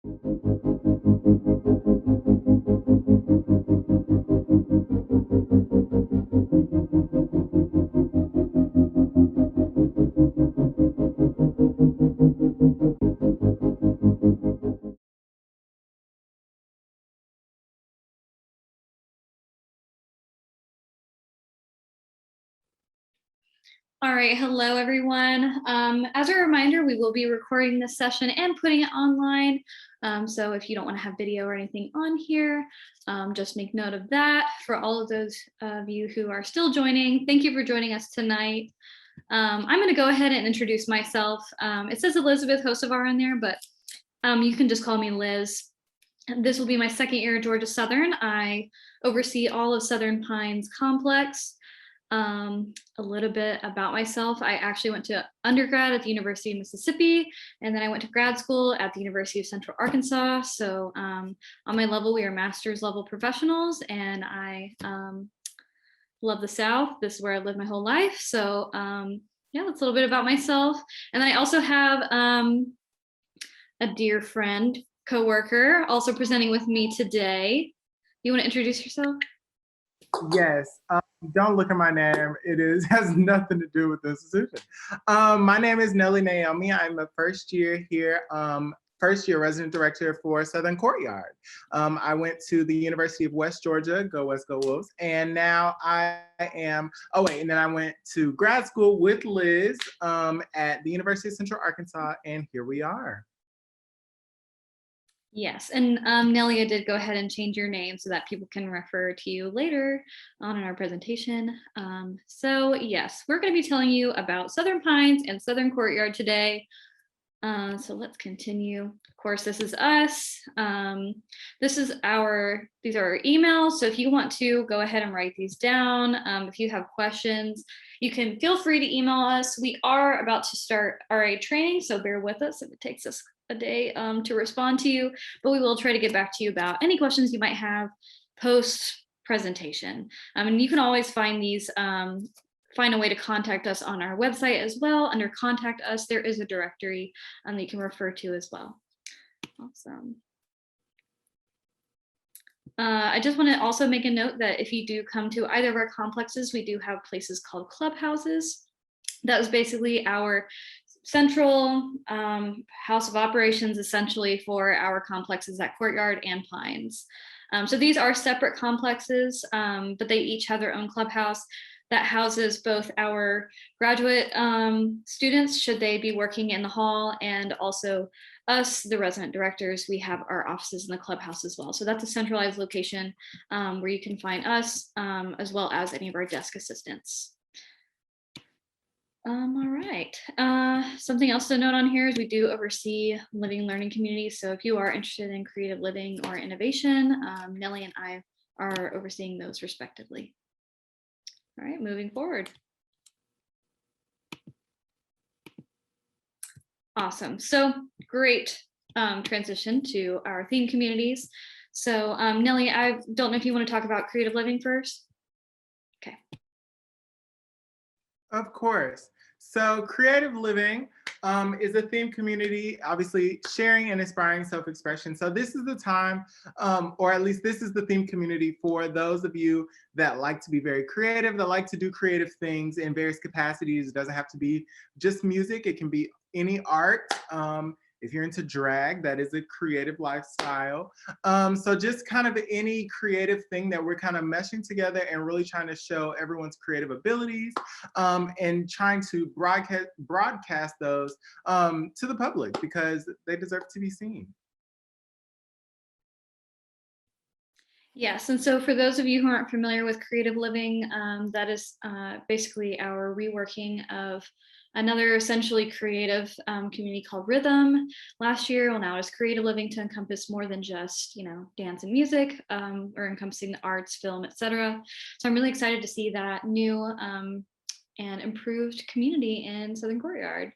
All right, hello everyone. As a reminder, we will be recording this session and putting it online. So if you don't want to have video or anything on here, just make note of that. For all of those of you who are still joining, thank you for joining us tonight. I'm going to go ahead and introduce myself. It says Elizabeth Hocevar in there, but you can just call me Liz. This will be my second year at Georgia Southern. I oversee all of Southern Pines Complex. A little bit about myself. I actually went to undergrad at the University of Mississippi, and then I went to grad school at the University of Central Arkansas. So on my level, we are master's level professionals, and I love the South. This is where I lived my whole life. So yeah, that's a little bit about myself. And then I also have a dear friend, coworker, also presenting with me today. You want to introduce yourself? Yes. Don't look at my name. It has nothing to do with this decision. My name is Nellie Naomi. I'm a first year here, first year resident director for Southern Courtyard. I went to the University of West Georgia, go West, go Wolves. And now I am, and then I went to grad school with Liz at the University of Central Arkansas, and here we are. Yes, and Nellie, I did go ahead and change your name so that people can refer to you later on in our presentation. So yes, we're going to be telling you about Southern Pines and Southern Courtyard today. So let's continue. Of course, this is us. These are our emails. So if you want to go ahead and write these down, if you have questions, you can feel free to email us. We are about to start RA training, so bear with us if it takes us a day to respond to you, but we will try to get back to you about any questions you might have post presentation. And you can always find these, find a way to contact us on our website as well. Under contact us, there is a directory that you can refer to as well. Awesome. I just want to also make a note that if you do come to either of our complexes, we do have places called clubhouses. That was basically our central house of operations, essentially, for our complexes at Courtyard and Pines. So these are separate complexes, but they each have their own clubhouse that houses both our graduate students, should they be working in the hall, and also us, the resident directors. We have our offices in the clubhouse as well. So that's a centralized location where you can find us, as well as any of our desk assistants. All right. Something else to note on here is we do oversee living and learning communities. So if you are interested in creative living or innovation, Nellie and I are overseeing those respectively. All right, moving forward. Awesome. So great transition to our theme communities. So Nellie, I don't know if you want to talk about creative living first. Okay. Of course. So creative living is a theme community, obviously sharing and inspiring self-expression. So this is the time, or at least this is the theme community for those of you that like to be very creative, that like to do creative things in various capacities. It doesn't have to be just music. It can be any art. If you're into drag, that is a creative lifestyle. So just kind of any creative thing that we're kind of meshing together and really trying to show everyone's creative abilities and trying to broadcast those to the public because they deserve to be seen. Yes, and so for those of you who aren't familiar with creative living, that is basically our reworking of another essentially creative community called Rhythm last year. Well, now it's creative living to encompass more than just, dance and music, or encompassing the arts, film, etc. So I'm really excited to see that new and improved community in Southern Courtyard.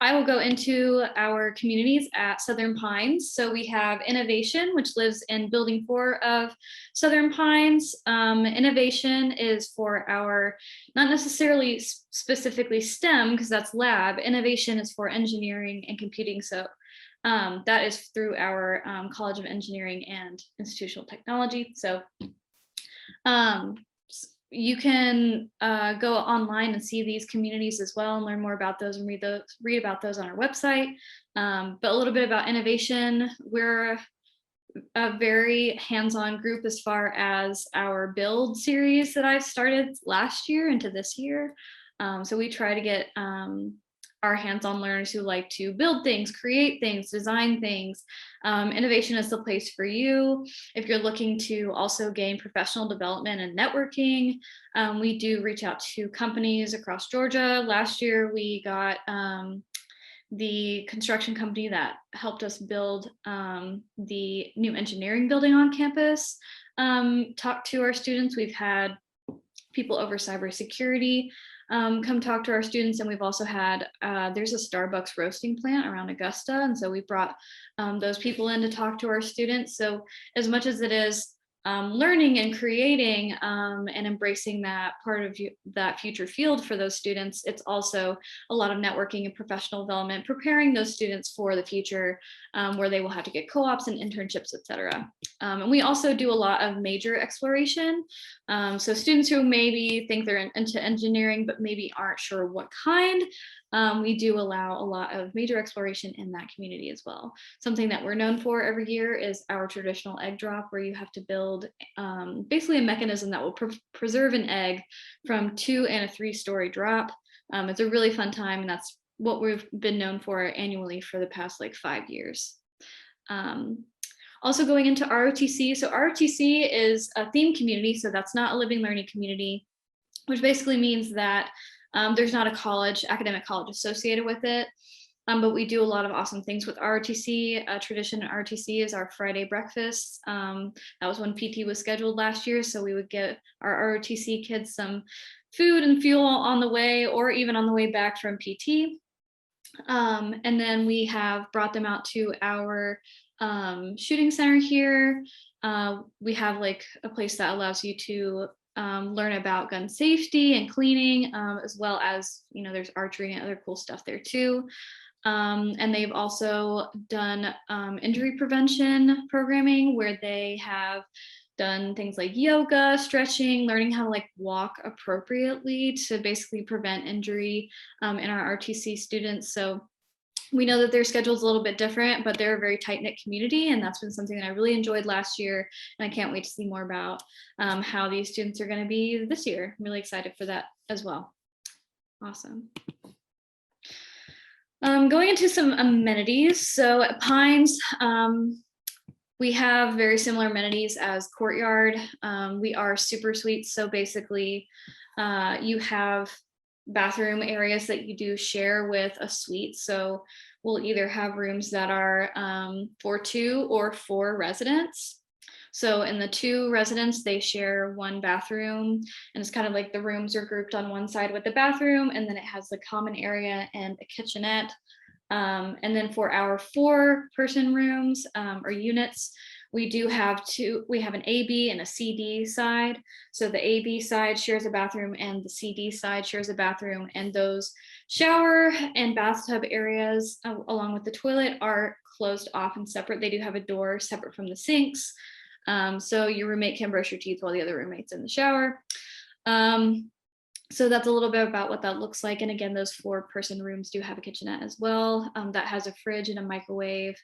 I will go into our communities at Southern Pines. So we have Innovation, which lives in Building 4 of Southern Pines. Innovation is for our, not necessarily specifically STEM, because that's lab. Innovation is for engineering and computing. So That is through our College of Engineering and Institutional Technology. So you can go online and see these communities as well and learn more about those and read about those on our website. But a little bit about innovation. We're a very hands-on group as far as our build series that I started last year into this year. So we try to get our hands-on learners who like to build things, create things, design things. Innovation is the place for you. If you're looking to also gain professional development and networking, we do reach out to companies across Georgia. Last year, we got the construction company that helped us build the new engineering building on campus talk to our students. We've had people over cybersecurity come talk to our students, and we've also had there's a Starbucks roasting plant around Augusta, and so we brought those people in to talk to our students. So as much as it is learning and creating and embracing that part of that future field for those students, it's also a lot of networking and professional development, preparing those students for the future where they will have to get co-ops and internships, etc. And we also do a lot of major exploration. So students who maybe think they're into engineering, but maybe aren't sure what kind, we do allow a lot of major exploration in that community as well. Something that we're known for every year is our traditional egg drop, where you have to build basically a mechanism that will preserve an egg from 2- and 3-story drop. It's a really fun time, and that's what we've been known for annually for the past like 5 years. Also going into ROTC. So ROTC is a theme community, so that's not a living learning community, which basically means that there's not a academic college associated with it, but we do a lot of awesome things with ROTC. A tradition at ROTC is our Friday breakfast. That was when PT was scheduled last year, so we would get our ROTC kids some food and fuel on the way, or even on the way back from PT. And then we have brought them out to our shooting center here. We have like a place that allows you to learn about gun safety and cleaning, as well as, there's archery and other cool stuff there too. And they've also done injury prevention programming, where they have done things like yoga, stretching, learning how to like walk appropriately to basically prevent injury in our RTC students. So we know that their schedule is a little bit different, but they're a very tight-knit community, and that's been something that I really enjoyed last year, and I can't wait to see more about how these students are going to be this year. I'm really excited for that as well. Awesome. Going into some amenities. So at Pines, we have very similar amenities as Courtyard. We are super suites, so basically you have bathroom areas that you do share with a suite. So we'll either have rooms that are for 2 or 4 residents. So in the 2 residents, they share one bathroom, and it's kind of like the rooms are grouped on one side with the bathroom, and then it has the common area and a kitchenette. And then for our 4-person rooms or units, we do have we have an AB and a CD side. So the AB side shares a bathroom and the CD side shares a bathroom, and those shower and bathtub areas along with the toilet are closed off and separate. They do have a door separate from the sinks. So your roommate can brush your teeth while the other roommate's in the shower. So that's a little bit about what that looks like. And again, those 4-person rooms do have a kitchenette as well that has a fridge and a microwave.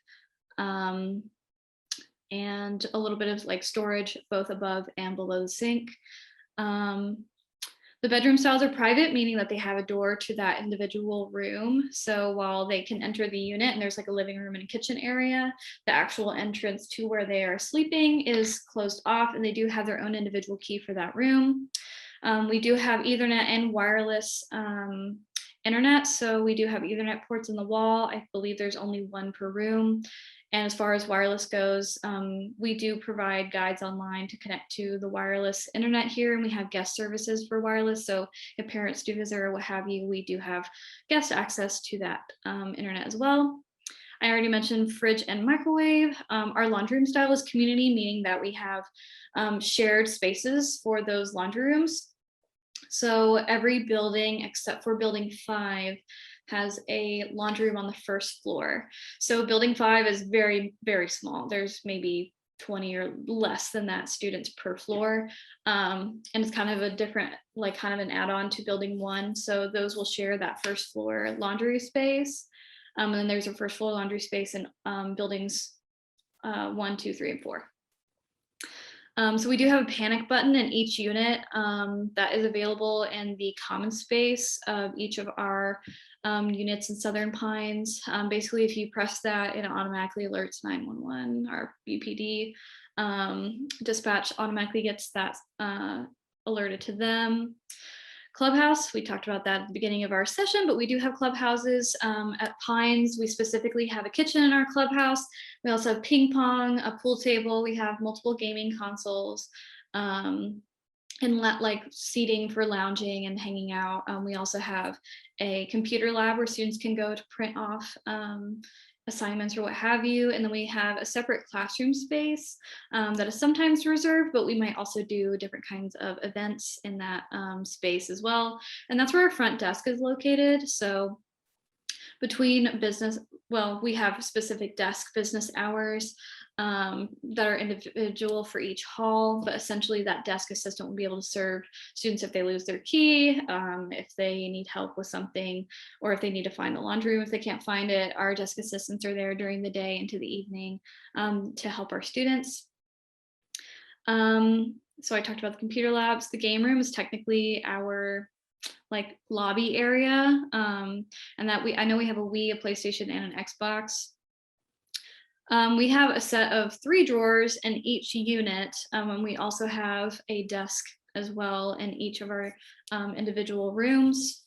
And a little bit of like storage both above and below the sink. The bedroom styles are private, meaning that they have a door to that individual room. So while they can enter the unit and there's like a living room and a kitchen area, the actual entrance to where they are sleeping is closed off, and they do have their own individual key for that room. We do have Ethernet and wireless internet. So we do have Ethernet ports in the wall. I believe there's only 1 per room. And as far as wireless goes, we do provide guides online to connect to the wireless internet here, and we have guest services for wireless. So if parents do visit or what have you, we do have guest access to that internet as well. I already mentioned fridge and microwave. Our laundry room style is community, meaning that we have shared spaces for those laundry rooms. So every building except for building 5, has a laundry room on the first floor. So building 5 is very, very small. There's maybe 20 or less than that students per floor. And it's kind of a different, like kind of an add-on to building 1. So those will share that first floor laundry space. And then there's a first floor laundry space in buildings 1, 2, 3, and 4. So we do have a panic button in each unit that is available in the common space of each of our units in Southern Pines. Basically, if you press that, it automatically alerts 911 or BPD. Dispatch automatically gets that alerted to them. Clubhouse, we talked about that at the beginning of our session, but we do have clubhouses at Pines. We specifically have a kitchen in our clubhouse. We also have ping pong, a pool table. We have multiple gaming consoles and like seating for lounging and hanging out. We also have a computer lab where students can go to print off assignments or what have you. And then we have a separate classroom space that is sometimes reserved, but we might also do different kinds of events in that space as well. And that's where our front desk is located. So between business, well, we have specific desk business hours that are individual for each hall, but essentially that desk assistant will be able to serve students if they lose their key, if they need help with something, or if they need to find the laundry room if they can't find it. Our desk assistants are there during the day into the evening to help our students. So I talked about the computer labs. The game room is technically our like lobby area, and that I know we have a Wii, a PlayStation, and an Xbox. We have a set of 3 drawers in each unit, and we also have a desk as well in each of our individual rooms.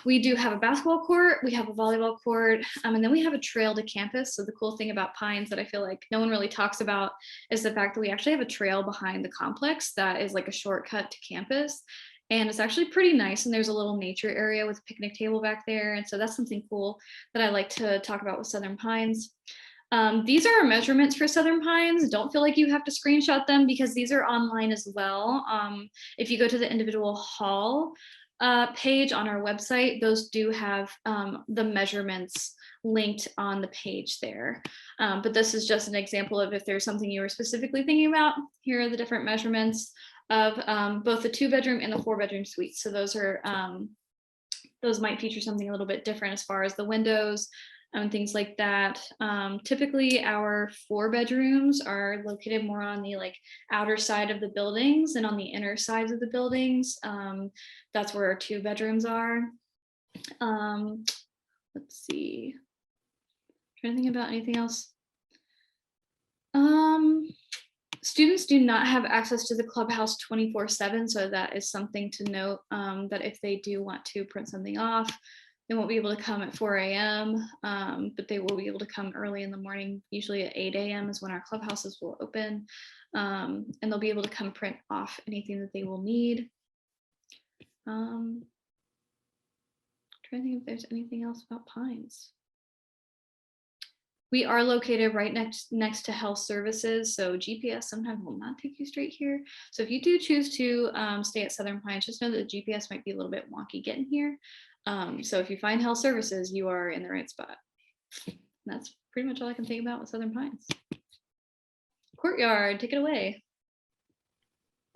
We do have a basketball court, we have a volleyball court, and then we have a trail to campus. So the cool thing about Pines that I feel like no one really talks about is the fact that we actually have a trail behind the complex that is like a shortcut to campus. And it's actually pretty nice. And there's a little nature area with a picnic table back there. And so that's something cool that I like to talk about with Southern Pines. These are our measurements for Southern Pines. Don't feel like you have to screenshot them because these are online as well. If you go to the individual hall page on our website, those do have the measurements linked on the page there. But this is just an example of if there's something you were specifically thinking about, here are the different measurements of both the 2-bedroom and the 4-bedroom suites. So those are those might feature something a little bit different as far as the windows and things like that. Typically our 4 bedrooms are located more on the like outer side of the buildings and on the inner sides of the buildings. That's where our 2 bedrooms are. Let's see, trying to think about anything else. Students do not have access to the clubhouse 24/7, so that is something to note, that if they do want to print something off, they won't be able to come at 4 a.m., but they will be able to come early in the morning. Usually at 8 a.m. is when our clubhouses will open, and they'll be able to come print off anything that they will need. Trying to think if there's anything else about Pines. We are located right next to health services, so GPS sometimes will not take you straight here. So if you do choose to stay at Southern Pines, just know that the GPS might be a little bit wonky getting here. So if you find health services, you are in the right spot. And that's pretty much all I can think about with Southern Pines. Courtyard, take it away.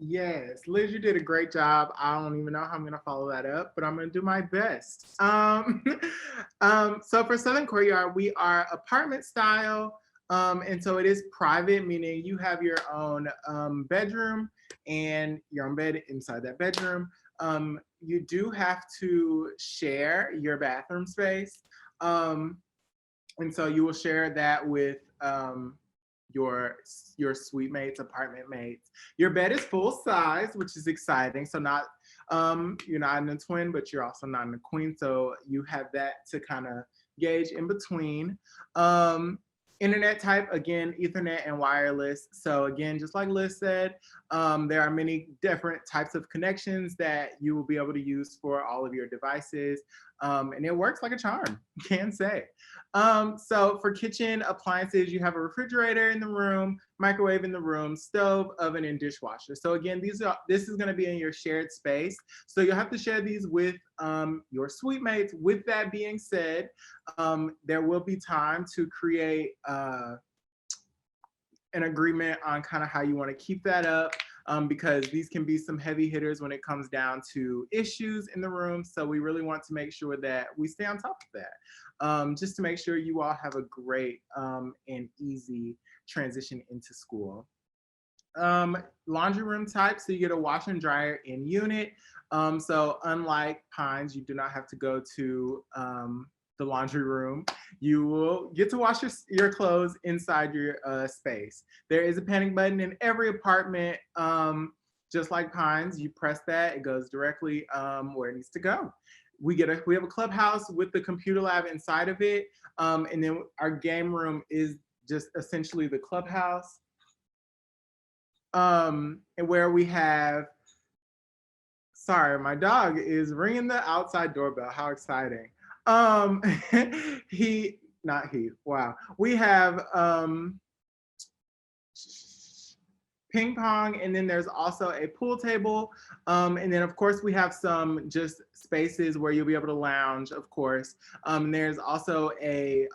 Yes, Liz, you did a great job. I don't even know how I'm going to follow that up, but I'm going to do my best. So for Southern Courtyard, we are apartment style. And so it is private, meaning you have your own bedroom and your own bed inside that bedroom. You do have to share your bathroom space. And so you will share that with your suite mates, apartment mates. Your bed is full size, which is exciting. So not you're not in a twin, but you're also not in a queen. So you have that to kind of gauge in between. Internet type, again, Ethernet and wireless. So again, just like Liz said, there are many different types of connections that you will be able to use for all of your devices. and it works like a charm, can say. So for kitchen appliances, you have a refrigerator in the room, microwave in the room, stove, oven, and dishwasher. So again, this is going to be in your shared space. So you'll have to share these with your suite mates. With that being said, there will be time to create an agreement on kind of how you want to keep that up. Because these can be some heavy hitters when it comes down to issues in the room. So we really want to make sure that we stay on top of that, just to make sure you all have a great and easy transition into school. Laundry room type, so you get a washer and dryer in unit. So unlike Pines, you do not have to go to the laundry room. You will get to wash your clothes inside your space. There is a panic button in every apartment, just like Pines. You press that, it goes directly where it needs to go. We have a clubhouse with the computer lab inside of it, and then our game room is just essentially the clubhouse, and where we have. Sorry, my dog is ringing the outside doorbell. How exciting! Wow. We have ping pong, and then there's also a pool table. And then of course we have some just spaces where you'll be able to lounge, of course. There's also a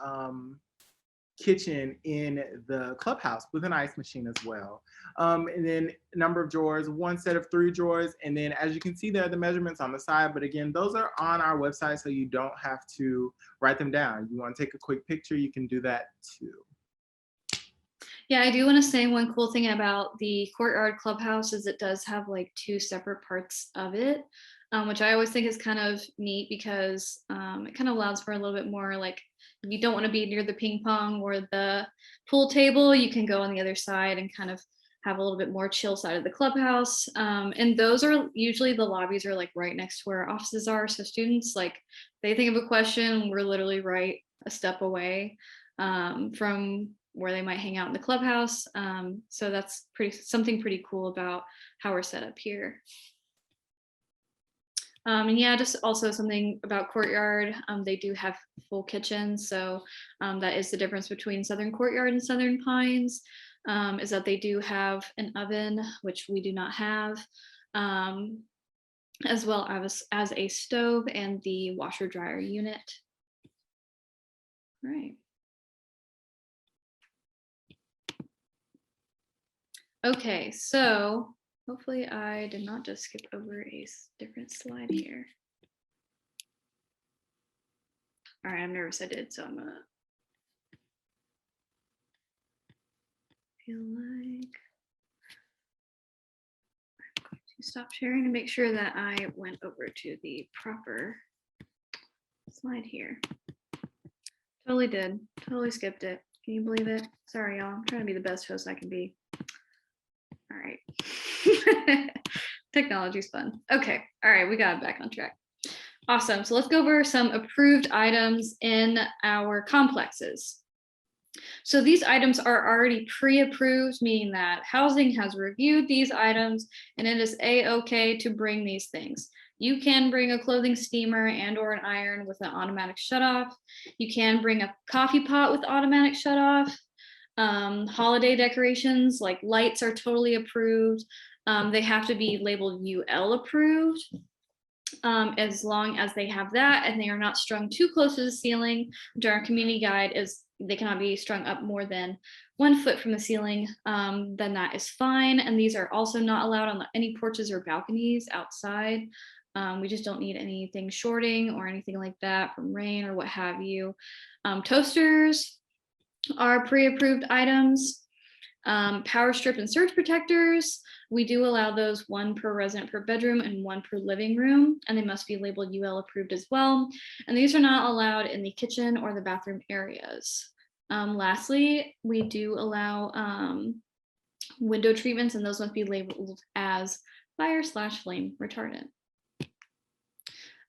kitchen in the clubhouse with an ice machine as well. And then a number of drawers, one set of 3 drawers. And then as you can see there are the measurements on the side, but again, those are on our website, so you don't have to write them down. You want to take a quick picture, you can do that too. Yeah, I do want to say one cool thing about the Courtyard Clubhouse is it does have like 2 separate parts of it, which I always think is kind of neat because it kind of allows for a little bit more, like, if you don't want to be near the ping pong or the pool table, you can go on the other side and kind of have a little bit more chill side of the clubhouse. And those are usually, the lobbies are like right next to where our offices are. So students, like, they think of a question, we're literally right a step away from where they might hang out in the clubhouse. So that's something pretty cool about how we're set up here. And yeah, just also something about Courtyard, they do have full kitchens. So that is the difference between Southern Courtyard and Southern Pines, is that they do have an oven, which we do not have, as well as a stove and the washer dryer unit. All right. Okay, so hopefully I did not just skip over a different slide here. All right, I'm nervous I did, so I'm gonna feel like I'm going to stop sharing to make sure that I went over to the proper slide here. Totally did, totally skipped it. Can you believe it? Sorry, y'all, I'm trying to be the best host I can be. All right. Technology's fun. Okay. All right. We got it back on track. Awesome. So let's go over some approved items in our complexes. So these items are already pre-approved, meaning that housing has reviewed these items and it is a-okay to bring these things. You can bring a clothing steamer and or an iron with an automatic shutoff. You can bring a coffee pot with automatic shutoff. Holiday decorations like lights are totally approved. They have to be labeled UL approved, as long as they have that and they are not strung too close to the ceiling, which our community guide is they cannot be strung up more than 1 foot from the ceiling, then that is fine. And these are also not allowed on any porches or balconies outside. We just don't need anything shorting or anything like that from rain or what have you. Toasters are pre-approved items. Power strip and surge protectors, we do allow those 1 per resident per bedroom and 1 per living room, and they must be labeled UL approved as well. And these are not allowed in the kitchen or the bathroom areas. Lastly, we do allow window treatments, and those must be labeled as fire/flame retardant.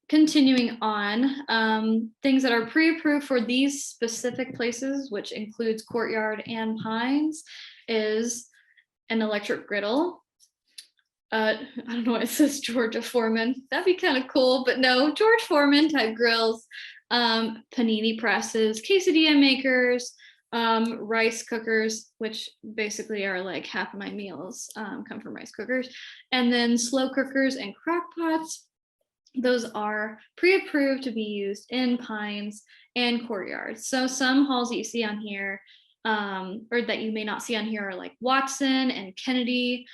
Continuing on, things that are pre-approved for these specific places, which includes Courtyard and Pines, is an electric griddle, I don't know why it says Georgia Foreman. That'd be kind of cool, but no, George Foreman type grills, panini presses, quesadilla makers, rice cookers, which basically are like half of my meals come from rice cookers, and then slow cookers and crock pots. Those are pre-approved to be used in Pines and Courtyard. So some halls that you see on here, or that you may not see on here, are like Watson and Kennedy.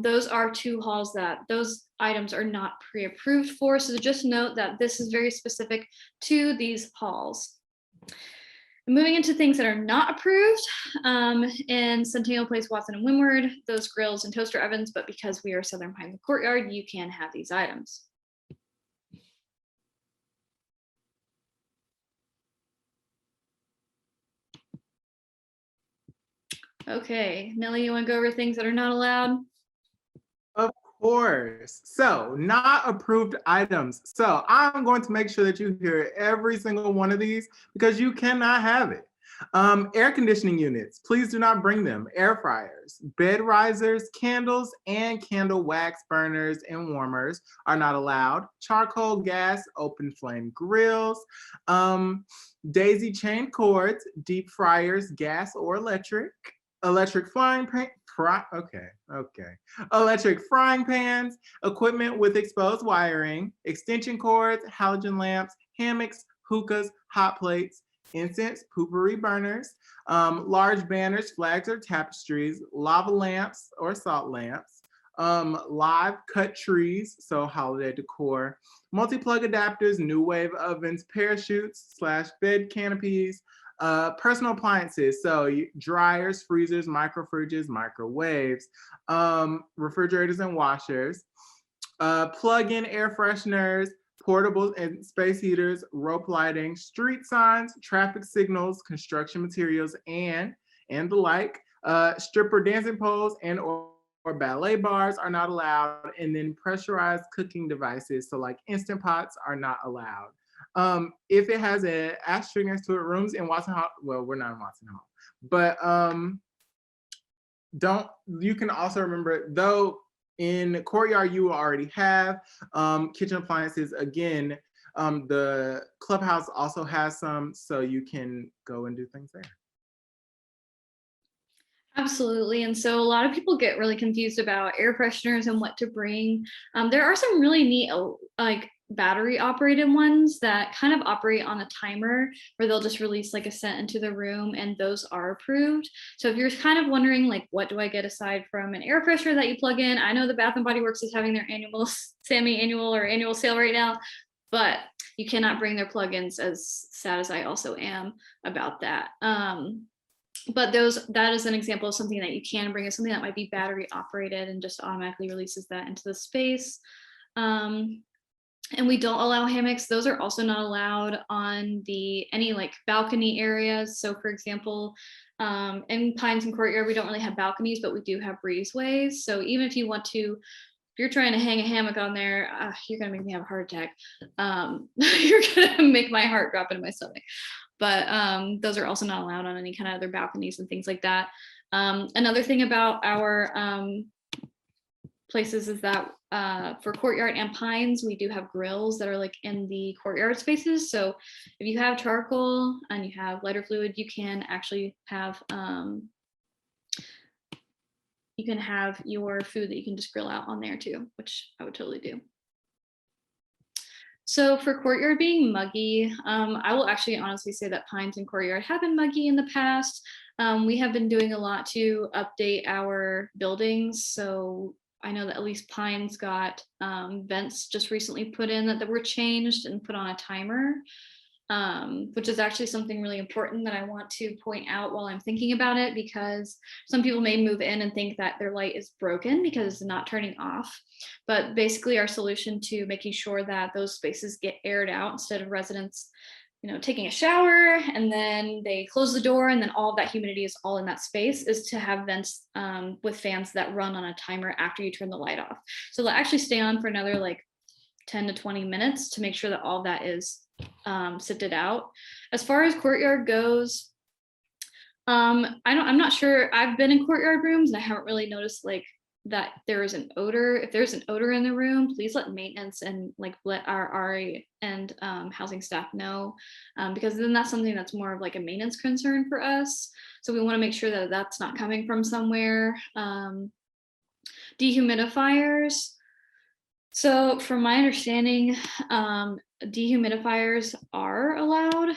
Those are two halls that those items are not pre-approved for. So just note that this is very specific to these halls. Moving into things that are not approved, in Centennial Place, Watson, and Windward, those grills and toaster ovens, but because we are Southern Pines and Courtyard, you can have these items. Okay, Nellie, you want to go over things that are not allowed? Of course. So, not approved items. So, I'm going to make sure that you hear every single one of these because you cannot have it. Air conditioning units, please do not bring them. Air fryers, bed risers, candles, and candle wax burners and warmers are not allowed. Charcoal, gas, open flame grills, daisy chain cords, deep fryers, gas or electric frying pan, electric frying pans, equipment with exposed wiring, extension cords, halogen lamps, hammocks, hookahs, hot plates, incense, poopery burners, large banners, flags or tapestries, lava lamps or salt lamps, live cut trees, so holiday decor, multi-plug adapters, new wave ovens, parachutes / bed canopies, personal appliances, so dryers, freezers, micro fridges, microwaves, refrigerators and washers, plug-in air fresheners, portable and space heaters, rope lighting, street signs, traffic signals, construction materials, and the like. Stripper dancing poles and or ballet bars are not allowed, and then pressurized cooking devices, so like Instant Pots, are not allowed. If it has an asterisk next to it, rooms in Watson Hall, well, we're not in Watson Hall, but you can also remember, though in Courtyard you will already have kitchen appliances. Again, the clubhouse also has some, so you can go and do things there. Absolutely. And so a lot of people get really confused about air fresheners and what to bring. There are some really neat like battery operated ones that kind of operate on a timer where they'll just release like a scent into the room, and those are approved. So if you're kind of wondering like, what do I get aside from an air freshener that you plug in? I know the Bath and Body Works is having their annual annual sale right now, but you cannot bring their plugins, as sad as I also am about that. But that is an example of something that you can bring, is something that might be battery operated and just automatically releases that into the space. And we don't allow hammocks. Those are also not allowed on any like balcony areas. So for example, in Pines and Courtyard, we don't really have balconies, but we do have breezeways. So even if you want to, if you're trying to hang a hammock on there, you're gonna make me have a heart attack. You're gonna make my heart drop into my stomach. But those are also not allowed on any kind of other balconies and things like that. Another thing about our places is that for Courtyard and Pines, we do have grills that are like in the courtyard spaces. So if you have charcoal and you have lighter fluid, you can actually have your food that you can just grill out on there too, which I would totally do. So for Courtyard being muggy, I will actually honestly say that Pines and Courtyard have been muggy in the past. We have been doing a lot to update our buildings. So I know that at least Pines got vents just recently put in that were changed and put on a timer, which is actually something really important that I want to point out while I'm thinking about it, because some people may move in and think that their light is broken because it's not turning off. But basically our solution to making sure that those spaces get aired out instead of residents, taking a shower and then they close the door and then all of that humidity is all in that space, is to have vents with fans that run on a timer after you turn the light off. So they'll actually stay on for another like 10 to 20 minutes to make sure that all that is sifted out. As far as Courtyard goes, I'm not sure. I've been in Courtyard rooms and I haven't really noticed like that there is an odor. If there's an odor in the room, please let maintenance and like let our RA and housing staff know, because then that's something that's more of like a maintenance concern for us. So we want to make sure that that's not coming from somewhere. Dehumidifiers. So from my understanding, dehumidifiers are allowed.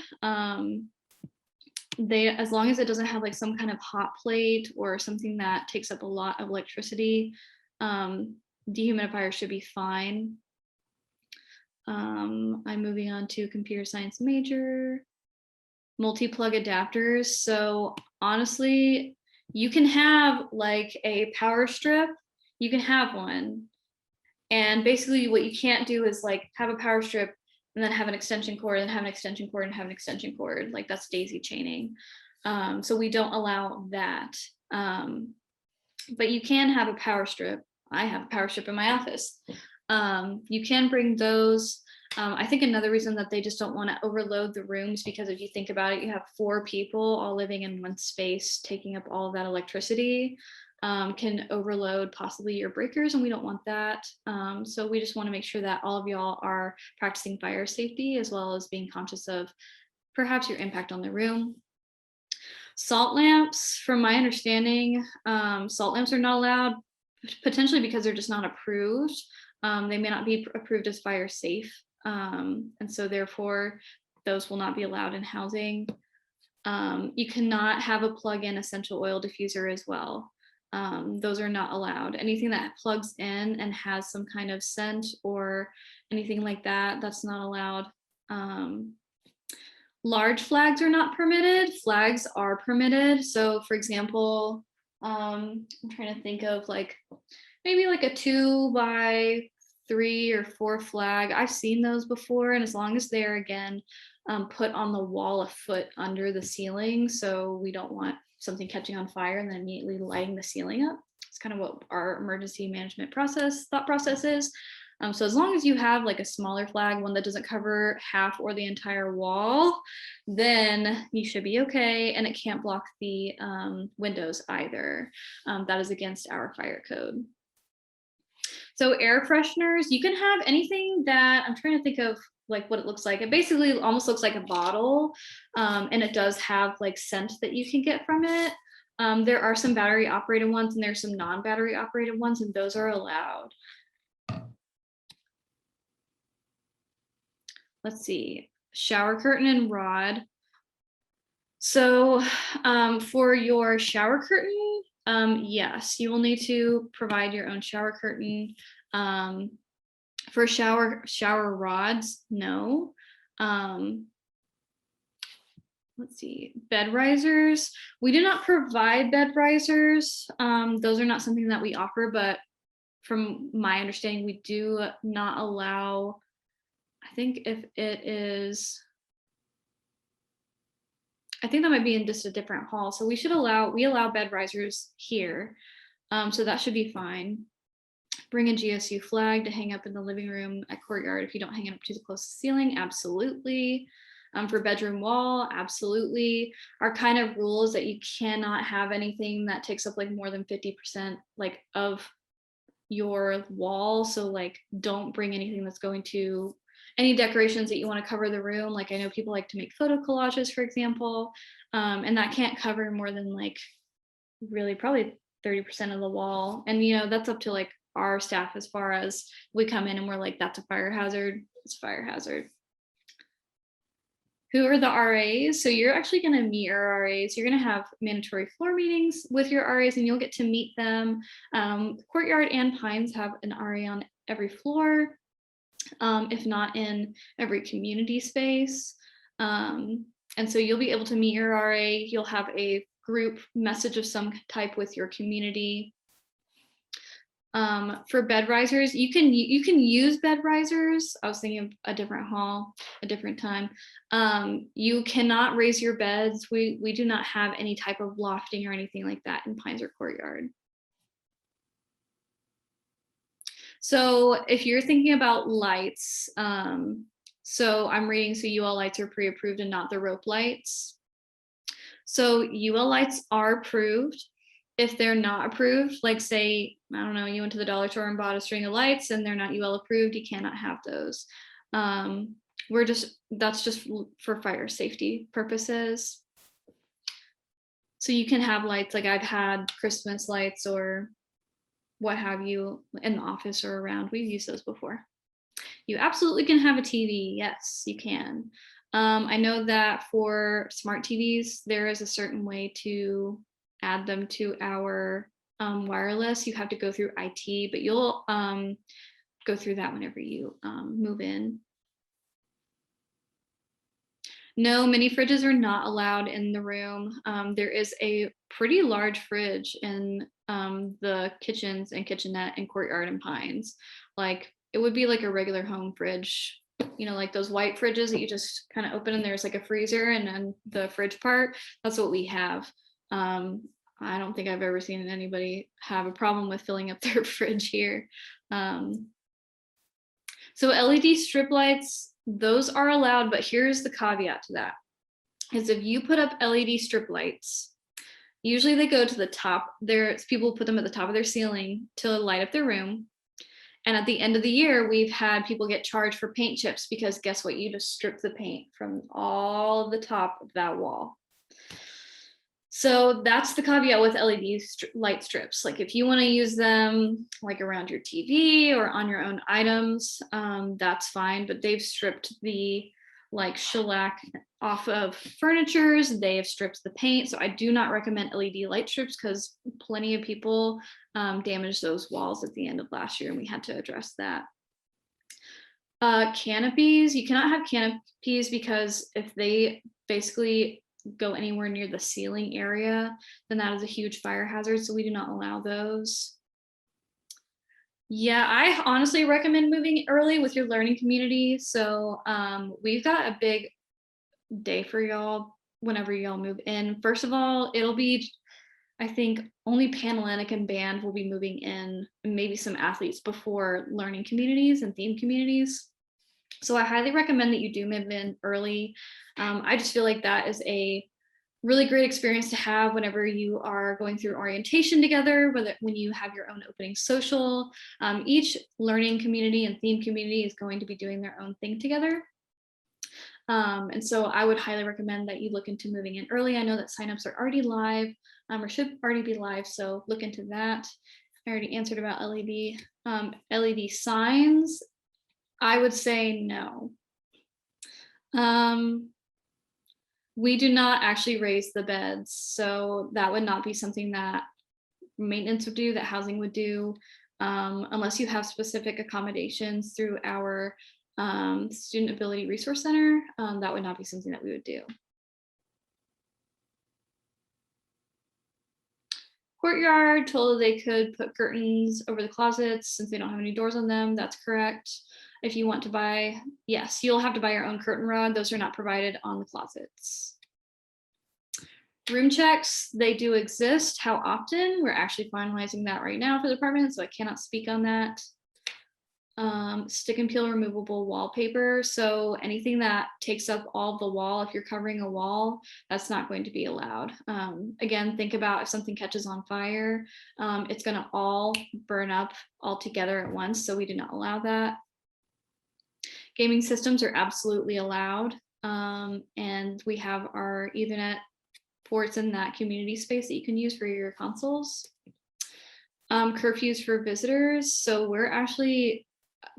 As long as it doesn't have like some kind of hot plate or something that takes up a lot of electricity, dehumidifier should be fine. I'm moving on to computer science major. Multi-plug adapters. So honestly, you can have like a power strip, you can have one. And basically what you can't do is like have a power strip and then have an extension cord and have an extension cord and have an extension cord. Like that's daisy chaining. So we don't allow that. But you can have a power strip. I have a power strip in my office. You can bring those. I think another reason that they just don't want to overload the rooms, because if you think about it, you have 4 people all living in one space, taking up all of that electricity, can overload possibly your breakers, and we don't want that. So we just want to make sure that all of y'all are practicing fire safety as well as being conscious of perhaps your impact on the room. Salt lamps, from my understanding, salt lamps are not allowed, potentially because they're just not approved. They may not be approved as fire safe. And so therefore those will not be allowed in housing. You cannot have a plug-in essential oil diffuser as well. Those are not allowed. Anything that plugs in and has some kind of scent or anything like that, that's not allowed. Large flags are not permitted. Flags are permitted. So for example, I'm trying to think of like maybe like a 2 by 3 or 4 flag. I've seen those before, and as long as they're again put on the wall a foot under the ceiling, so we don't want something catching on fire and then immediately lighting the ceiling up. It's kind of what our emergency management thought process is. So as long as you have like a smaller flag, one that doesn't cover half or the entire wall, then you should be okay, and it can't block the windows either. That is against our fire code. So air fresheners, you can have anything that, I'm trying to think of like what it looks like. It basically almost looks like a bottle, and it does have like scent that you can get from it. There are some battery operated ones and there's some non-battery operated ones, and those are allowed. Let's see, shower curtain and rod. So for your shower curtain, yes, you will need to provide your own shower curtain. For shower rods, no. Let's see, bed risers. We do not provide bed risers. Those are not something that we offer, but from my understanding, we do not allow, I think if it is, I think that might be in just a different hall. So we allow bed risers here. So that should be fine. Bring a GSU flag to hang up in the living room at Courtyard if you don't hang it up to the closest ceiling, absolutely. For bedroom wall, absolutely. Our kind of rule is that you cannot have anything that takes up like more than 50% like of your wall. So like don't bring anything that's going to, any decorations that you want to cover the room. Like I know people like to make photo collages, for example, and that can't cover more than like really probably 30% of the wall. And you know, that's up to like our staff as far as we come in and we're like, that's a fire hazard, it's a fire hazard. Who are the RAs? So you're actually going to meet your RAs. You're going to have mandatory floor meetings with your RAs and you'll get to meet them. Courtyard and Pines have an RA on every floor, if not in every community space. And so you'll be able to meet your RA. You'll have a group message of some type with your community. For bed risers, you can use bed risers. I was thinking of a different hall, a different time. You cannot raise your beds. We do not have any type of lofting or anything like that in Pines or Courtyard. So if you're thinking about lights, so I'm reading, so UL lights are pre-approved and not the rope lights. So UL lights are approved. if they're not approved, like say, I don't know, you went to the dollar store and bought a string of lights and they're not UL approved, you cannot have those. That's just for fire safety purposes. So you can have lights, like I've had Christmas lights or what have you in the office or around. We've used those before. You absolutely can have a TV. Yes, you can. I know that for smart TVs, there is a certain way to add them to our wireless. You have to go through IT, but you'll go through that whenever you move in. No, mini fridges are not allowed in the room. There is a pretty large fridge in the kitchens and kitchenette and courtyard and pines. Like it would be like a regular home fridge, you know, like those white fridges that you just kind of open and there's like a freezer and then the fridge part. That's what we have. I don't think I've ever seen anybody have a problem with filling up their fridge here. So LED strip lights, those are allowed, but here's the caveat to that, is if you put up LED strip lights, usually they go to the top, people put them at the top of their ceiling to light up their room. And at the end of the year, we've had people get charged for paint chips because guess what? You just stripped the paint from all the top of that wall. So that's the caveat with LED light strips. Like if you want to use them like around your TV or on your own items, that's fine. But they've stripped the like shellac off of furnitures. They have stripped the paint. So I do not recommend LED light strips because plenty of people damaged those walls at the end of last year and we had to address that. Canopies, you cannot have canopies because if they basically go anywhere near the ceiling area, then that is a huge fire hazard. So we do not allow those. Yeah, I honestly recommend moving early with your learning community. So we've got a big day for y'all whenever y'all move in. First of all, it'll be, I think only Panhellenic and band will be moving in, and maybe some athletes before learning communities and theme communities. So I highly recommend that you do move in early. I just feel like that is a really great experience to have whenever you are going through orientation together, when you have your own opening social. Each learning community and theme community is going to be doing their own thing together. And so I would highly recommend that you look into moving in early. I know that signups are already live or should already be live, so look into that. I already answered about LED. LED signs, I would say no. We do not actually raise the beds, so that would not be something that maintenance would do, that housing would do, unless you have specific accommodations through our Student Ability Resource Center. That would not be something that we would do. Courtyard, told they could put curtains over the closets since they don't have any doors on them. That's correct. If you want to buy, yes, you'll have to buy your own curtain rod. Those are not provided on the closets. Room checks, they do exist. How often? We're actually finalizing that right now for the department, so I cannot speak on that. Stick and peel removable wallpaper. So anything that takes up all the wall, if you're covering a wall, that's not going to be allowed. Again, think about if something catches on fire, it's going to all burn up all together at once. So we do not allow that. Gaming systems are absolutely allowed. And we have our Ethernet ports in that community space that you can use for your consoles. Curfews for visitors. So we're actually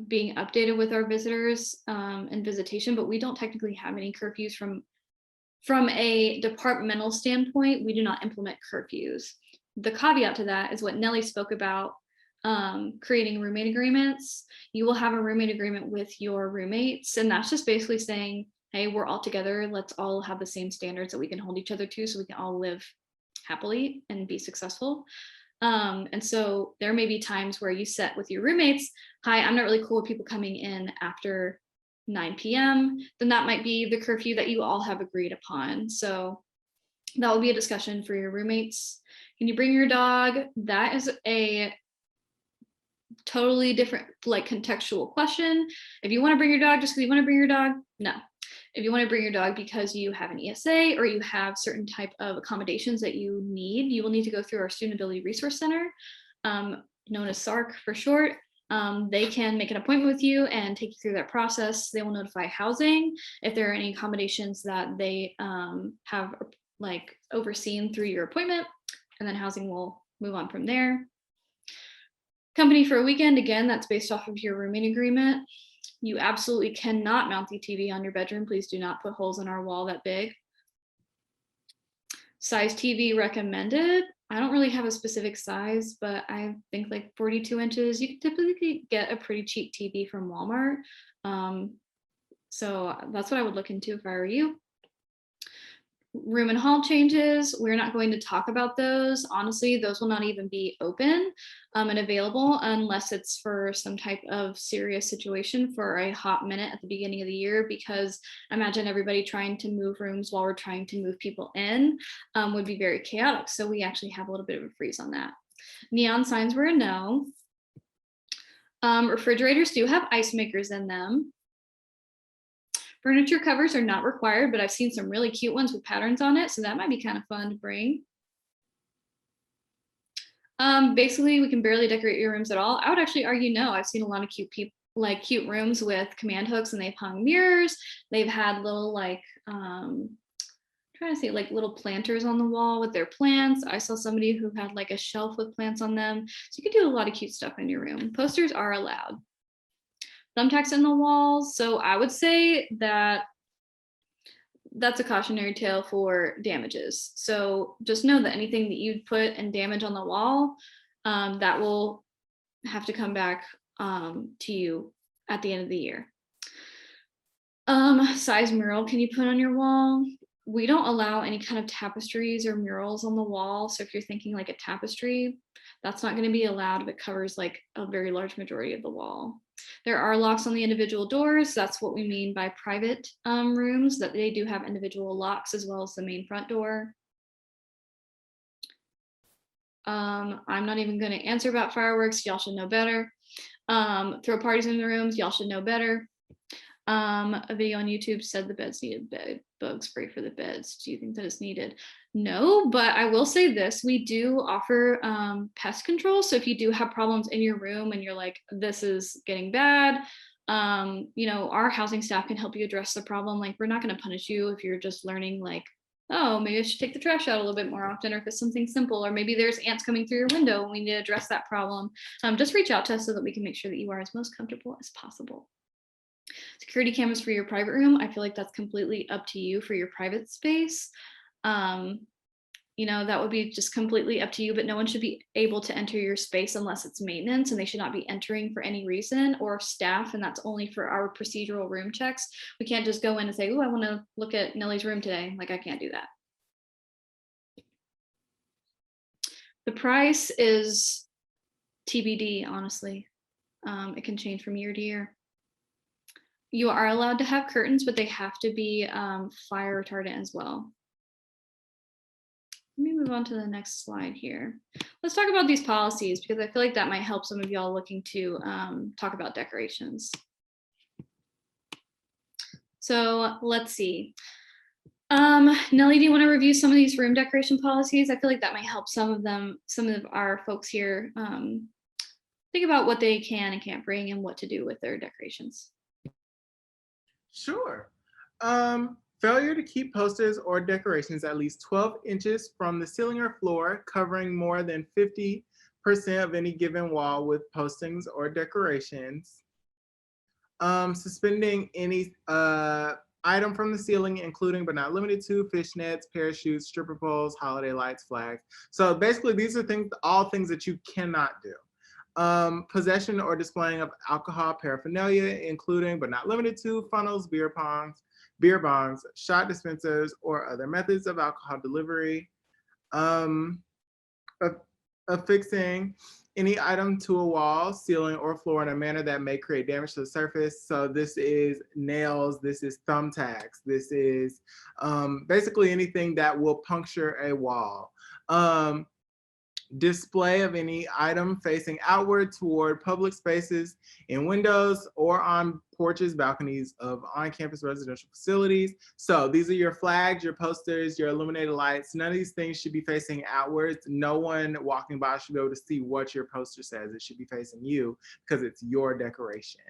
being updated with our visitors and visitation, but we don't technically have any curfews from a departmental standpoint. We do not implement curfews. The caveat to that is what Nellie spoke about, creating roommate agreements. You will have a roommate agreement with your roommates, and that's just basically saying, hey, we're all together, let's all have the same standards that we can hold each other to so we can all live happily and be successful. And so there may be times where you set with your roommates, hi, I'm not really cool with people coming in after 9 p.m. Then that might be the curfew that you all have agreed upon. So that will be a discussion for your roommates. Can you bring your dog? That is a totally different, like, contextual question. If you want to bring your dog just because you want to bring your dog, no. if you want to bring your dog because you have an ESA or you have certain type of accommodations that you need, you will need to go through our Student Ability Resource Center, known as SARC for short. They can make an appointment with you and take you through that process. They will notify housing if there are any accommodations that they have like overseen through your appointment, and then housing will move on from there. Company for a weekend, again, that's based off of your rooming agreement. You absolutely cannot mount the TV on your bedroom. Please do not put holes in our wall that big. Size TV recommended. I don't really have a specific size, but I think like 42 inches. You can typically get a pretty cheap TV from Walmart. So that's what I would look into if I were you. Room and hall changes, we're not going to talk about those. Honestly, those will not even be open and available unless it's for some type of serious situation for a hot minute at the beginning of the year, because imagine everybody trying to move rooms while we're trying to move people in would be very chaotic. So we actually have a little bit of a freeze on that. Neon signs were a no. Refrigerators do have ice makers in them. Furniture covers are not required, but I've seen some really cute ones with patterns on it, so that might be kind of fun to bring. Basically, we can barely decorate your rooms at all. I would actually argue no. I've seen a lot of cute people, like cute rooms with command hooks, and they've hung mirrors. They've had little like, trying to say like little planters on the wall with their plants. I saw somebody who had like a shelf with plants on them. So you can do a lot of cute stuff in your room. Posters are allowed. Thumbtacks in the walls. So I would say that that's a cautionary tale for damages. So just know that anything that you put and damage on the wall, that will have to come back to you at the end of the year. Size mural can you put on your wall? We don't allow any kind of tapestries or murals on the wall. So if you're thinking like a tapestry, that's not going to be allowed if it covers like a very large majority of the wall. There are locks on the individual doors. That's what we mean by private rooms, that they do have individual locks as well as the main front door. I'm not even going to answer about fireworks. Y'all should know better. Throw parties in the rooms. Y'all should know better. A video on YouTube said the beds needed bug spray for the beds. Do you think that is needed? No, but I will say this, we do offer pest control. So if you do have problems in your room and you're like, this is getting bad, you know, our housing staff can help you address the problem. Like, we're not going to punish you if you're just learning like, oh, maybe I should take the trash out a little bit more often, or if it's something simple, or maybe there's ants coming through your window and we need to address that problem. Just reach out to us so that we can make sure that you are as most comfortable as possible. Security cameras for your private room, I feel like that's completely up to you for your private space. You know, that would be just completely up to you, but no one should be able to enter your space unless it's maintenance, and they should not be entering for any reason, or staff, and that's only for our procedural room checks. We can't just go in and say, oh, I want to look at Nellie's room today. Like, I can't do that. The price is TBD, honestly. It can change from year to year. You are allowed to have curtains, but they have to be fire retardant as well. Let me move on to the next slide here. Let's talk about these policies, because I feel like that might help some of y'all looking to talk about decorations. So let's see. Nellie, do you want to review some of these room decoration policies? I feel like that might help some of our folks here think about what they can and can't bring and what to do with their decorations. Sure. Failure to keep posters or decorations at least 12 inches from the ceiling or floor, covering more than 50% of any given wall with postings or decorations. Suspending any item from the ceiling, including but not limited to fishnets, parachutes, stripper poles, holiday lights, flags. So basically, these are all things that you cannot do. Possession or displaying of alcohol paraphernalia, including but not limited to funnels, beer bongs, shot dispensers, or other methods of alcohol delivery. Affixing any item to a wall, ceiling, or floor in a manner that may create damage to the surface. So this is nails, this is thumbtacks, this is basically anything that will puncture a wall. Display of any item facing outward toward public spaces in windows or on porches, balconies of on-campus residential facilities. So these are your flags, your posters, your illuminated lights. None of these things should be facing outwards. No one walking by should be able to see what your poster says. It should be facing you because it's your decoration.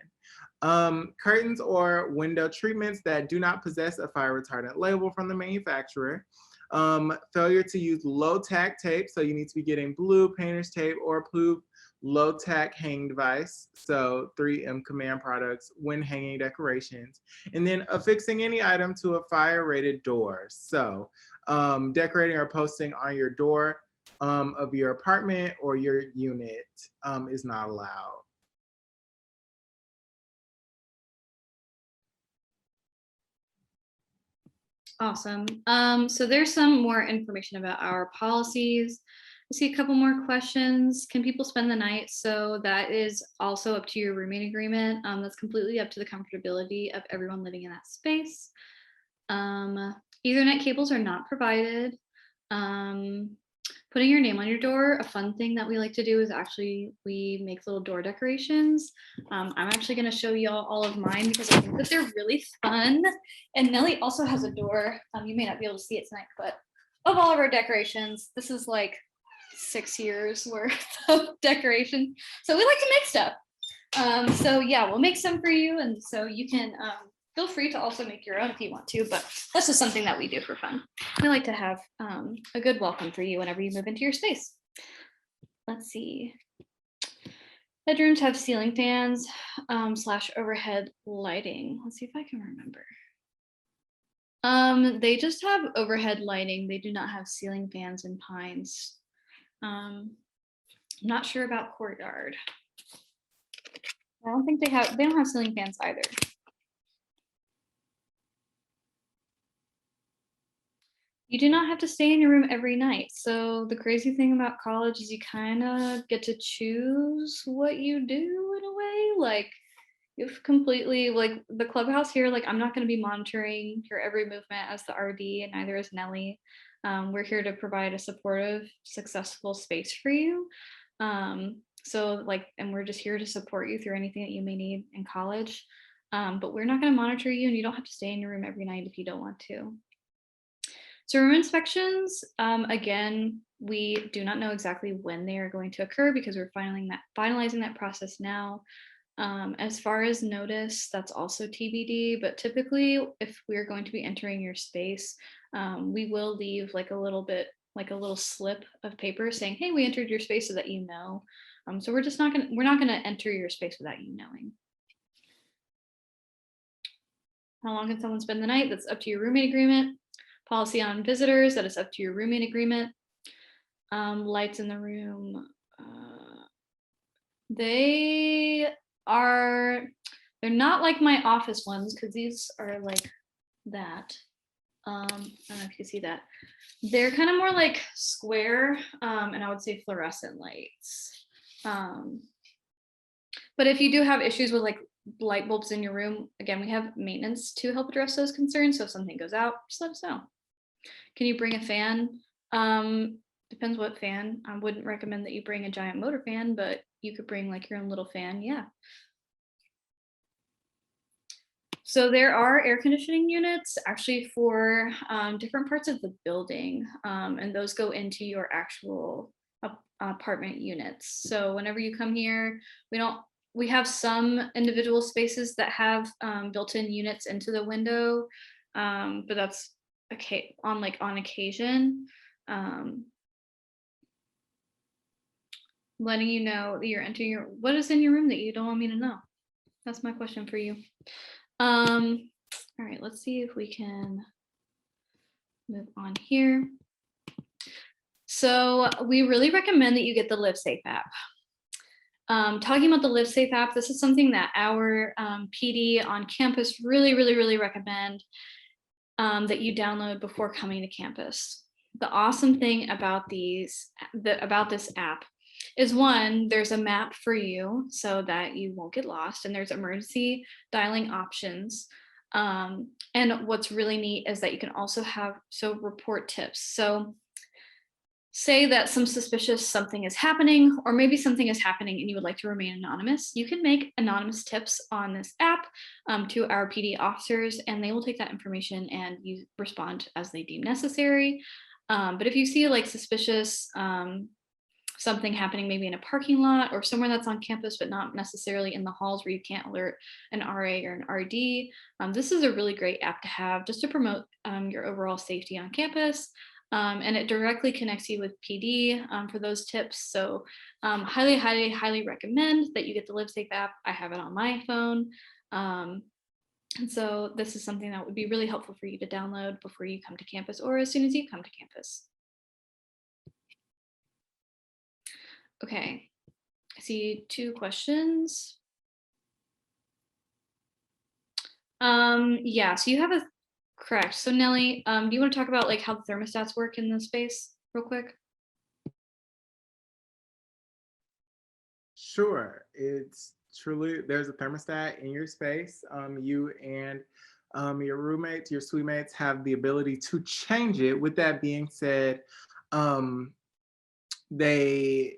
Curtains or window treatments that do not possess a fire retardant label from the manufacturer. Failure to use low tack tape. So you need to be getting blue painter's tape or approved low tack hanging device. So 3M Command products when hanging decorations. And then affixing any item to a fire rated door. So decorating or posting on your door of your apartment or your unit is not allowed. Awesome. So there's some more information about our policies. I see a couple more questions. Can people spend the night? So that is also up to your rooming agreement. That's completely up to the comfortability of everyone living in that space. Ethernet cables are not provided. Putting your name on your door, a fun thing that we like to do is actually we make little door decorations. I'm actually going to show you all of mine because I think that they're really fun. And Nellie also has a door. You may not be able to see it tonight, but of all of our decorations, this is like 6 years worth of decoration. So we like to make stuff. So yeah, we'll make some for you. And so you can feel free to also make your own if you want to, but that's just something that we do for fun. We like to have a good welcome for you whenever you move into your space. Let's see. Bedrooms have ceiling fans / overhead lighting. Let's see if I can remember. They just have overhead lighting. They do not have ceiling fans in Pines. I'm not sure about Courtyard. I don't think they don't have ceiling fans either. You do not have to stay in your room every night. So the crazy thing about college is you kind of get to choose what you do in a way. Like you've completely, like the clubhouse here, like I'm not going to be monitoring your every movement as the RD, and neither is Nellie. We're here to provide a supportive, successful space for you. So like, and we're just here to support you through anything that you may need in college. But we're not going to monitor you, and you don't have to stay in your room every night if you don't want to. So room inspections, again, we do not know exactly when they are going to occur because we're finalizing that process now. As far as notice, that's also TBD, but typically if we're going to be entering your space, we will leave like a little slip of paper saying, hey, we entered your space so that you know. So we're not gonna enter your space without you knowing. How long can someone spend the night? That's up to your roommate agreement. Policy on visitors, that is up to your roommate agreement. Lights in the room. They're not like my office ones because these are like that. I don't know if you can see that. They're kind of more like square, and I would say fluorescent lights. But if you do have issues with like light bulbs in your room, again, we have maintenance to help address those concerns. So if something goes out, just let us know. Can you bring a fan? Depends what fan. I wouldn't recommend that you bring a giant motor fan, but you could bring like your own little fan. Yeah. So there are air conditioning units actually for different parts of the building, and those go into your actual apartment units. So whenever you come here, we have some individual spaces that have built-in units into the window, but that's okay on occasion. Letting you know that you're entering what is in your room that you don't want me to know? That's my question for you. All right, let's see if we can move on here. So we really recommend that you get the Live Safe app. Talking about the Live Safe app, this is something that our PD on campus really recommend that you download before coming to campus. The awesome thing about this app is one, there's a map for you so that you won't get lost, and there's emergency dialing options. And what's really neat is that you can also have report tips. So say that some suspicious something is happening, or maybe something is happening and you would like to remain anonymous, you can make anonymous tips on this app to our PD officers, and they will take that information and you respond as they deem necessary. But if you see like suspicious something happening maybe in a parking lot or somewhere that's on campus, but not necessarily in the halls where you can't alert an RA or an RD, this is a really great app to have just to promote your overall safety on campus. And it directly connects you with PD for those tips. So highly, highly, highly recommend that you get the LiveSafe app. I have it on my phone. And so this is something that would be really helpful for you to download before you come to campus or as soon as you come to campus. Okay, I see 2 questions. Yeah, so you have a correct. So Nelly, do you want to talk about like how the thermostats work in the space real quick? Sure. It's truly, there's a thermostat in your space. You and your roommates, your suite mates have the ability to change it. With that being said, they,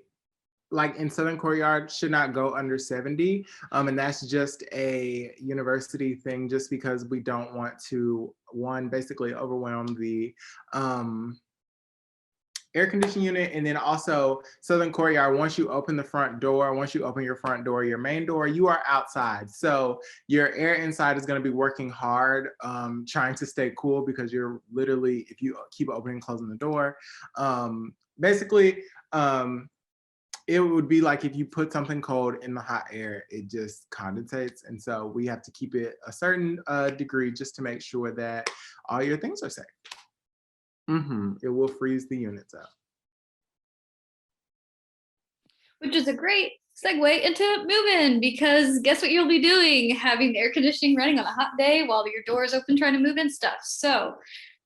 like in Southern Courtyard, should not go under 70. And that's just a university thing, just because we don't want to, one, basically overwhelm the air conditioning unit. And then also Southern Courtyard, once you open the front door, once you open your front door, your main door, you are outside. So your air inside is going to be working hard, trying to stay cool, because you're literally, if you keep opening and closing the door, basically, it would be like if you put something cold in the hot air, it just condensates. And so we have to keep it a certain degree just to make sure that all your things are safe. It will freeze the units out. Which is a great segue into MoveIn, because guess what you'll be doing? Having the air conditioning running on a hot day while your door is open trying to move in stuff. So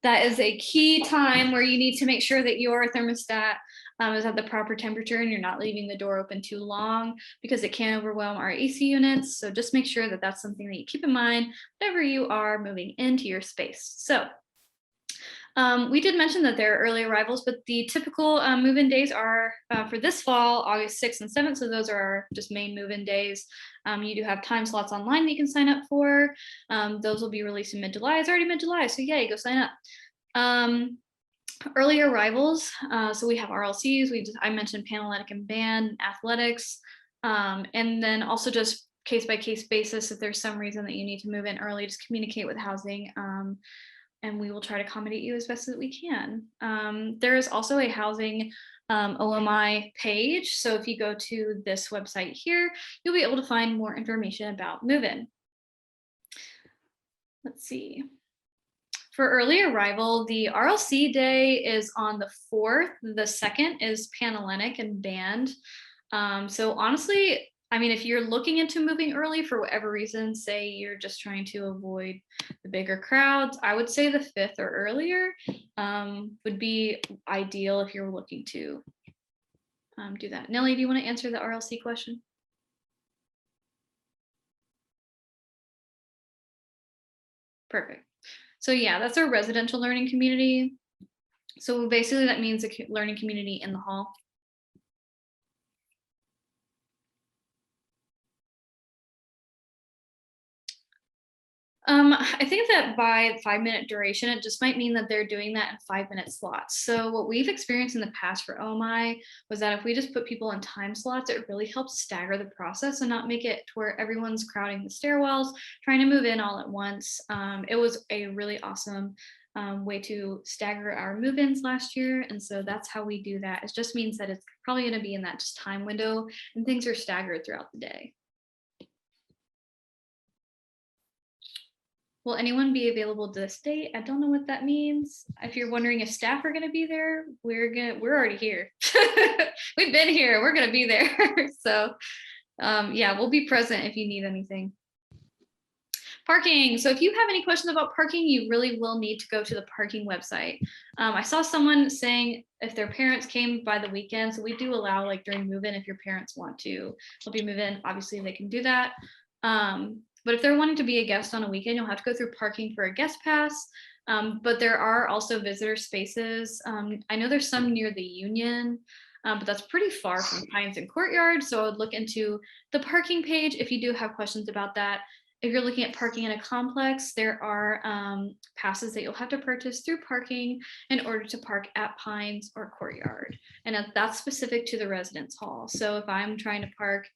that is a key time where you need to make sure that your thermostat is at the proper temperature and you're not leaving the door open too long, because it can overwhelm our AC units. So just make sure that that's something that you keep in mind whenever you are moving into your space. So we did mention that there are early arrivals, but the typical move-in days are for this fall, August 6th and 7th. So those are our just main move-in days. You do have time slots online that you can sign up for. Those will be released in mid-July. It's already mid-July, so yay, go sign up. Early arrivals, so we have RLCs. I mentioned Panhellenic and band, athletics, and then also just case-by-case basis. If there's some reason that you need to move in early, just communicate with housing. And we will try to accommodate you as best as we can. There is also a housing OMI page. So if you go to this website here, you'll be able to find more information about move-in. Let's see. For early arrival, the RLC day is on the 4th. The 2nd is Panhellenic and band. So honestly, I mean, if you're looking into moving early for whatever reason, say you're just trying to avoid the bigger crowds, I would say the 5th or earlier would be ideal if you're looking to do that. Nelly, do you want to answer the RLC question? Perfect. So yeah, that's our residential learning community. So basically that means a learning community in the hall. I think that by 5-minute duration, it just might mean that they're doing that in 5-minute slots. So what we've experienced in the past for OMI was that if we just put people in time slots, it really helps stagger the process and not make it to where everyone's crowding the stairwells, trying to move in all at once. It was a really awesome way to stagger our move-ins last year. And so that's how we do that. It just means that it's probably going to be in that just time window and things are staggered throughout the day. Will anyone be available this date? I don't know what that means. If you're wondering if staff are going to be there, we're already here. We've been here. We're going to be there. So yeah, we'll be present if you need anything. Parking. So if you have any questions about parking, you really will need to go to the parking website. I saw someone saying if their parents came by the weekend, so we do allow like during move-in, if your parents want to help you move in, obviously they can do that. But if they're wanting to be a guest on a weekend, you'll have to go through parking for a guest pass. But there are also visitor spaces. I know there's some near the Union, but that's pretty far from Pines and Courtyard. So I would look into the parking page if you do have questions about that. If you're looking at parking in a complex, there are passes that you'll have to purchase through parking in order to park at Pines or Courtyard. And that's specific to the residence hall. So if I'm trying to park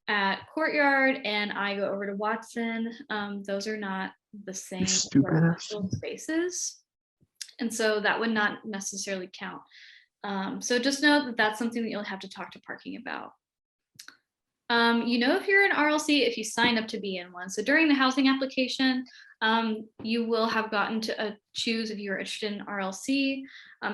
at Courtyard and I go over to Watson, those are not the same residential spaces. And so that would not necessarily count. So just know that that's something that you'll have to talk to parking about. You know, if you're an RLC, if you sign up to be in one. So during the housing application, you will have gotten to choose if you're interested in RLC.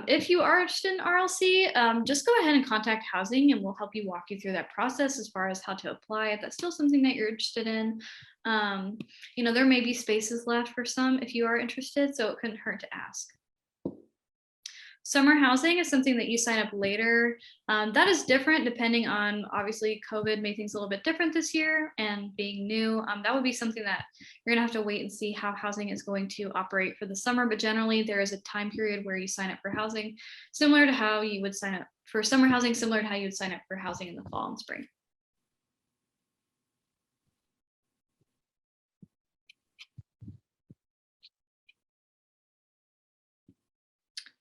If you are interested in RLC, just go ahead and contact housing and we'll help you walk you through that process as far as how to apply if that's still something that you're interested in. You know, there may be spaces left for some if you are interested, so it couldn't hurt to ask. Summer housing is something that you sign up later. That is different depending on, obviously, COVID made things a little bit different this year and being new. That would be something that you're gonna have to wait and see how housing is going to operate for the summer, but generally there is a time period where you sign up for housing, similar to how you would sign up for summer housing, similar to how you would sign up for housing in the fall and spring.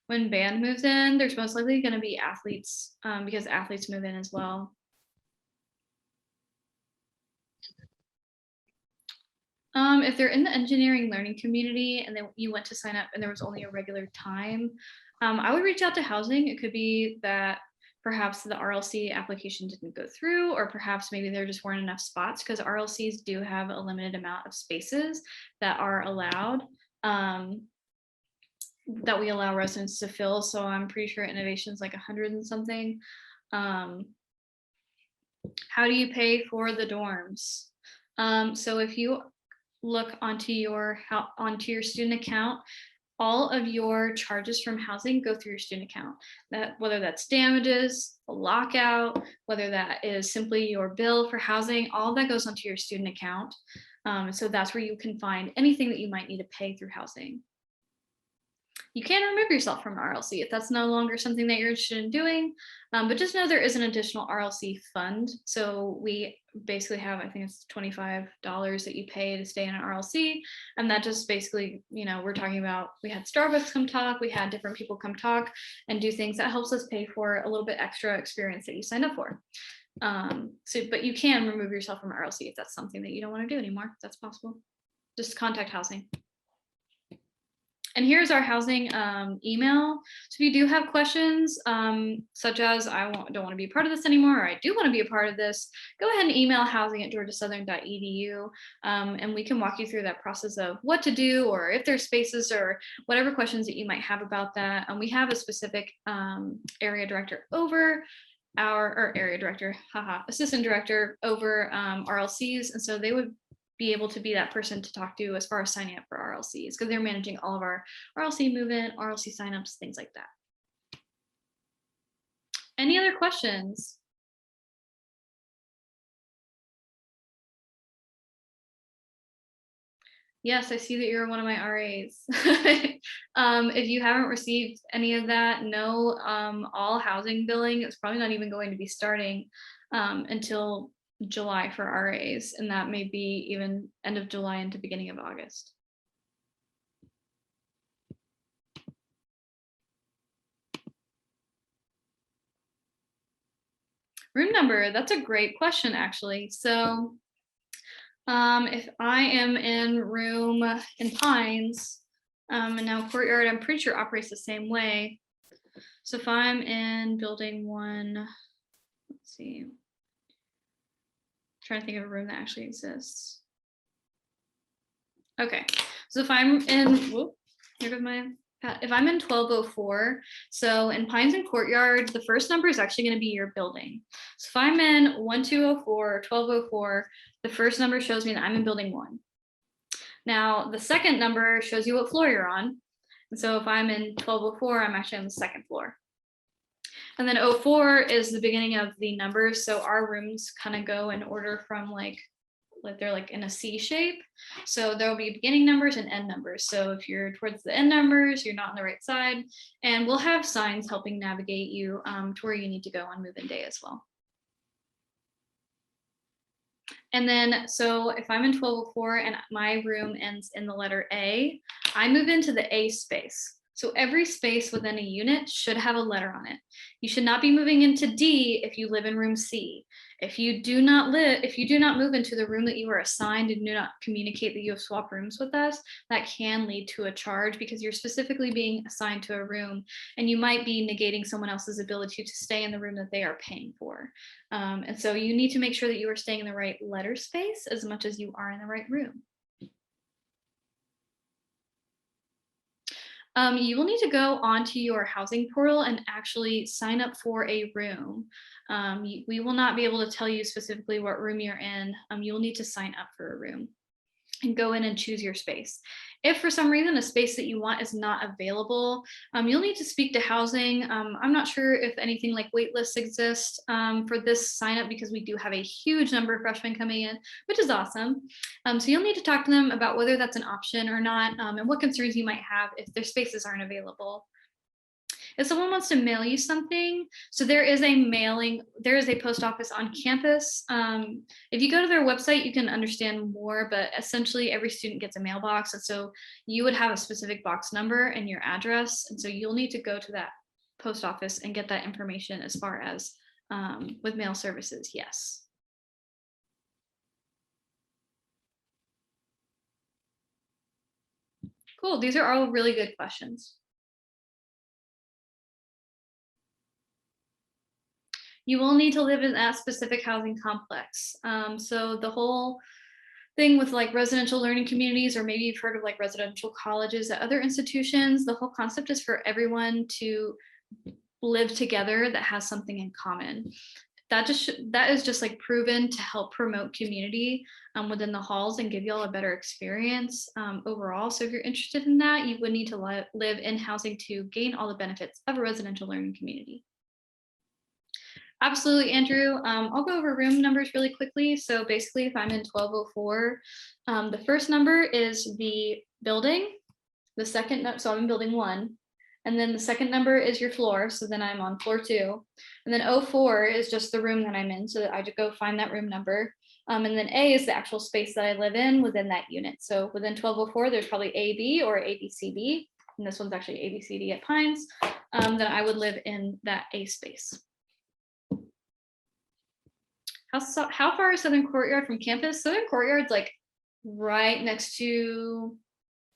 When band moves in, there's most likely going to be athletes because athletes move in as well. If they're in the engineering learning community and then you went to sign up and there was only a regular time, I would reach out to housing. It could be that perhaps the RLC application didn't go through, or perhaps maybe there just weren't enough spots, because RLCs do have a limited amount of spaces that are allowed. That we allow residents to fill. So I'm pretty sure innovation's like 100 and something. How do you pay for the dorms? So if you look onto your student account, all of your charges from housing go through your student account. That whether that's damages, a lockout, whether that is simply your bill for housing, all that goes onto your student account. So that's where you can find anything that you might need to pay through housing. You can remove yourself from RLC if that's no longer something that you're interested in doing, but just know there is an additional RLC fund. So we basically have, I think it's $25 that you pay to stay in an RLC. And that just basically, you know, we're talking about, we had Starbucks come talk, we had different people come talk and do things that helps us pay for a little bit extra experience that you signed up for. But you can remove yourself from RLC if that's something that you don't want to do anymore. That's possible. Just contact housing. And here's our housing email. So if you do have questions, such as don't want to be a part of this anymore, or I do want to be a part of this, go ahead and email housing@georgiasouthern.edu, and we can walk you through that process of what to do, or if there's spaces, or whatever questions that you might have about that. And we have a specific area director over assistant director over RLCs, and so they would be able to be that person to talk to as far as signing up for RLCs, because they're managing all of our RLC move-in, RLC signups, things like that. Any other questions? Yes, I see that you're one of my RAs. If you haven't received any of that, no, all housing billing is probably not even going to be starting until July for RAs, and that may be even end of July into beginning of August. Room number, that's a great question, actually. So if I am in room in Pines, and now Courtyard, I'm pretty sure operates the same way. So if I'm in building 1, let's see. Trying to think of a room that actually exists. Okay, so if I'm in, here goes my, if I'm in 1204, so in Pines and Courtyard, the first number is actually going to be your building. So if I'm in 1204 or 1204, the first number shows me that I'm in building 1. Now, the second number shows you what floor you're on. And so if I'm in 1204, I'm actually on the second floor. And then 04 is the beginning of the numbers. So our rooms kind of go in order from like like they're like in a C shape. So there will be beginning numbers and end numbers. So if you're towards the end numbers, you're not on the right side, and we'll have signs helping navigate you to where you need to go on move-in day as well. And then, so if I'm in 1204 and my room ends in the letter A, I move into the A space. So every space within a unit should have a letter on it. You should not be moving into D if you live in room C. If you do not move into the room that you are assigned and do not communicate that you have swapped rooms with us, that can lead to a charge because you're specifically being assigned to a room and you might be negating someone else's ability to stay in the room that they are paying for. And so you need to make sure that you are staying in the right letter space as much as you are in the right room. You will need to go onto your housing portal and actually sign up for a room. We will not be able to tell you specifically what room you're in. You'll need to sign up for a room and go in and choose your space. If for some reason a space that you want is not available, you'll need to speak to housing. I'm not sure if anything like wait lists exist for this sign up because we do have a huge number of freshmen coming in, which is awesome. So you'll need to talk to them about whether that's an option or not and what concerns you might have if their spaces aren't available. If someone wants to mail you something, so there is a post office on campus. If you go to their website, you can understand more, but essentially every student gets a mailbox. And so you would have a specific box number and your address. And so you'll need to go to that post office and get that information as far as with mail services, yes. Cool, these are all really good questions. You will need to live in that specific housing complex. So the whole thing with like residential learning communities, or maybe you've heard of like residential colleges at other institutions, the whole concept is for everyone to live together that has something in common. That is just like proven to help promote community within the halls and give y'all a better experience overall. So if you're interested in that, you would need to live in housing to gain all the benefits of a residential learning community. Absolutely, Andrew. I'll go over room numbers really quickly. So basically, if I'm in 1204, the first number is the building. The second, so I'm in building 1. And then the second number is your floor. So then I'm on floor 2. And then 04 is just the room that I'm in. So I just go find that room number. And then A is the actual space that I live in within that unit. So within 1204, there's probably AB or ABCD. And this one's actually ABCD at Pines. Then I would live in that A space. How far is Southern Courtyard from campus? Southern Courtyard's like right next to,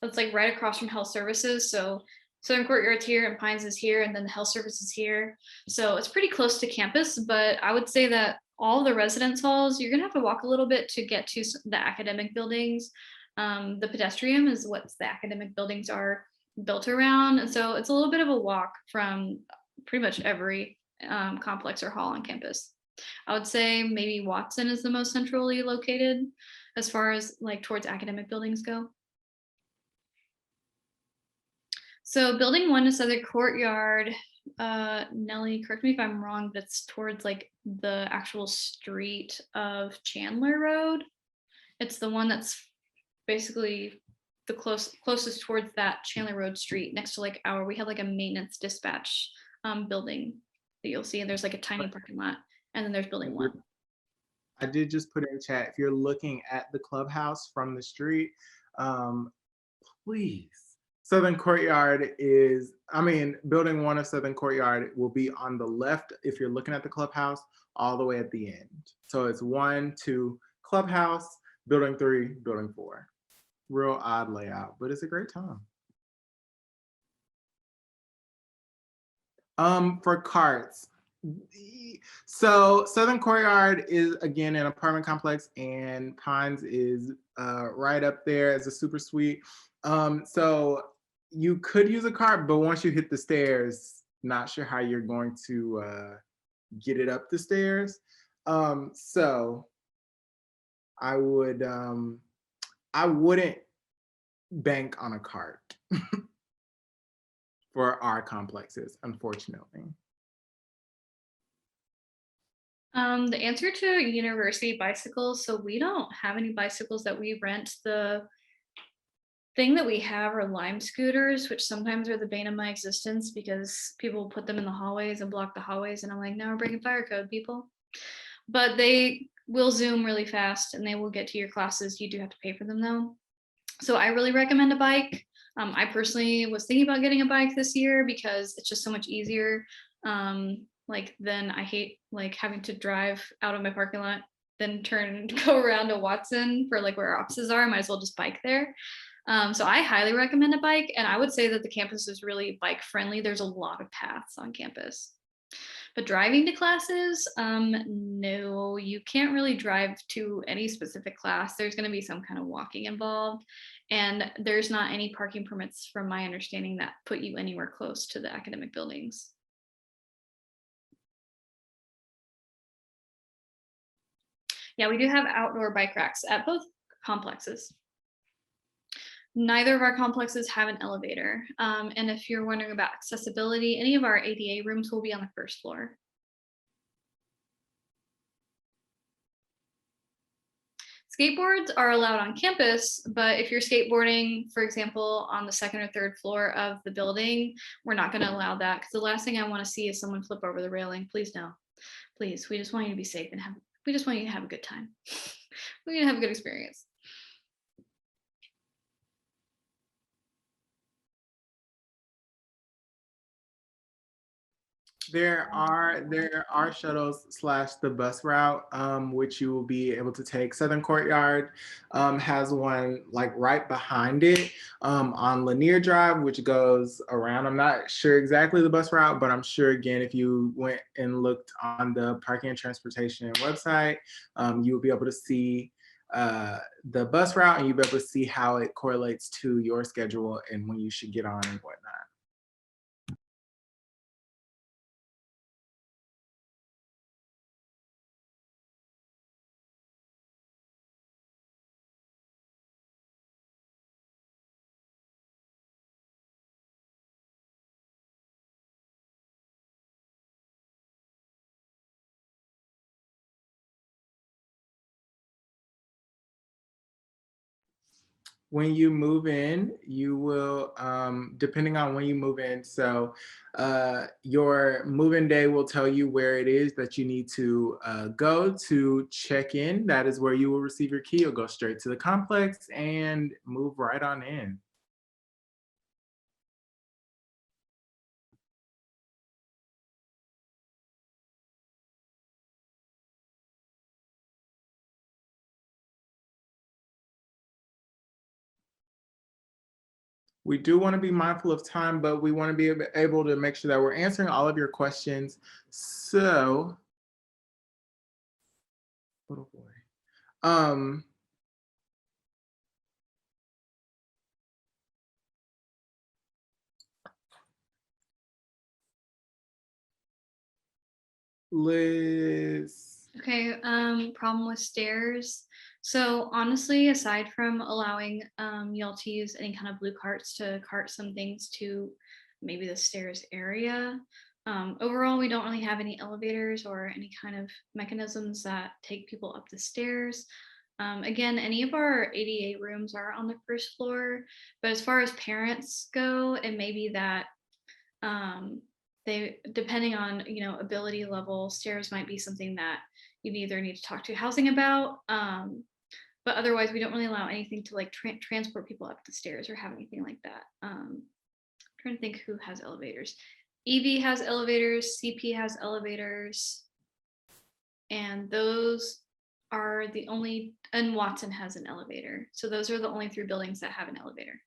it's like right across from Health Services. So Southern Courtyard's here and Pines is here, and then the Health Service is here. So it's pretty close to campus, but I would say that all the residence halls, you're gonna have to walk a little bit to get to the academic buildings. The pedestrian is what the academic buildings are built around. And so it's a little bit of a walk from pretty much every complex or hall on campus. I would say maybe Watson is the most centrally located as far as like towards academic buildings go. So building 1 is Southern Courtyard. Nellie, correct me if I'm wrong, but it's towards like the actual street of Chandler Road. It's the one that's basically the closest towards that Chandler Road street next to like we have like a maintenance dispatch building that you'll see, and there's like a tiny parking lot. And then there's building 1. I did just put in chat, if you're looking at the clubhouse from the street, please. Southern Courtyard is, building 1 of Southern Courtyard will be on the left if you're looking at the clubhouse, all the way at the end. So it's 1, 2, clubhouse, building 3, building 4. Real odd layout, but it's a great time. For carts. So Southern Courtyard is again an apartment complex, and Pines is right up there as a super suite. So you could use a cart, but once you hit the stairs, not sure how you're going to get it up the stairs. So I wouldn't bank on a cart for our complexes, unfortunately. The answer to university bicycles, so we don't have any bicycles that we rent. The thing that we have are Lime scooters, which sometimes are the bane of my existence because people put them in the hallways and block the hallways, and I'm like, no, we're breaking fire code, people. But they will zoom really fast and they will get to your classes. You do have to pay for them though. So I really recommend a bike. I personally was thinking about getting a bike this year because it's just so much easier. Like then I hate like having to drive out of my parking lot, then turn and go around to Watson for like where our offices are. I might as well just bike there. So I highly recommend a bike, and I would say that the campus is really bike friendly. There's a lot of paths on campus. But driving to classes, no, you can't really drive to any specific class. There's going to be some kind of walking involved, and there's not any parking permits, from my understanding, that put you anywhere close to the academic buildings. Yeah, we do have outdoor bike racks at both complexes. Neither of our complexes have an elevator. And if you're wondering about accessibility, any of our ADA rooms will be on the first floor. Skateboards are allowed on campus, but if you're skateboarding, for example, on the second or third floor of the building, we're not going to allow that, because the last thing I want to see is someone flip over the railing. Please no. Please, we just want you to be safe and we just want you to have a good time. We're going to have a good experience. There are shuttles slash the bus route, which you will be able to take. Southern Courtyard has one like right behind it on Lanier Drive, which goes around. I'm not sure exactly the bus route, but I'm sure again, if you went and looked on the Parking and Transportation website, you'll be able to see the bus route, and you'll be able to see how it correlates to your schedule and when you should get on and whatnot. When you move in, you will, depending on when you move in, so your move-in day will tell you where it is that you need to go to check in. That is where you will receive your key. You'll go straight to the complex and move right on in. We do want to be mindful of time, but we want to be able to make sure that we're answering all of your questions. So, oh boy. Liz. Okay, problem with stairs. So honestly, aside from allowing y'all to use any kind of blue carts to cart some things to maybe the stairs area, overall, we don't really have any elevators or any kind of mechanisms that take people up the stairs. Again, any of our ADA rooms are on the first floor, but as far as parents go, it may be that they, depending on ability level, stairs might be something that you either need to talk to housing about, but otherwise we don't really allow anything to like transport people up the stairs or have anything like that. I'm trying to think who has elevators. EV has elevators, CP has elevators, and those are the only, and Watson has an elevator. So those are the only 3 buildings that have an elevator.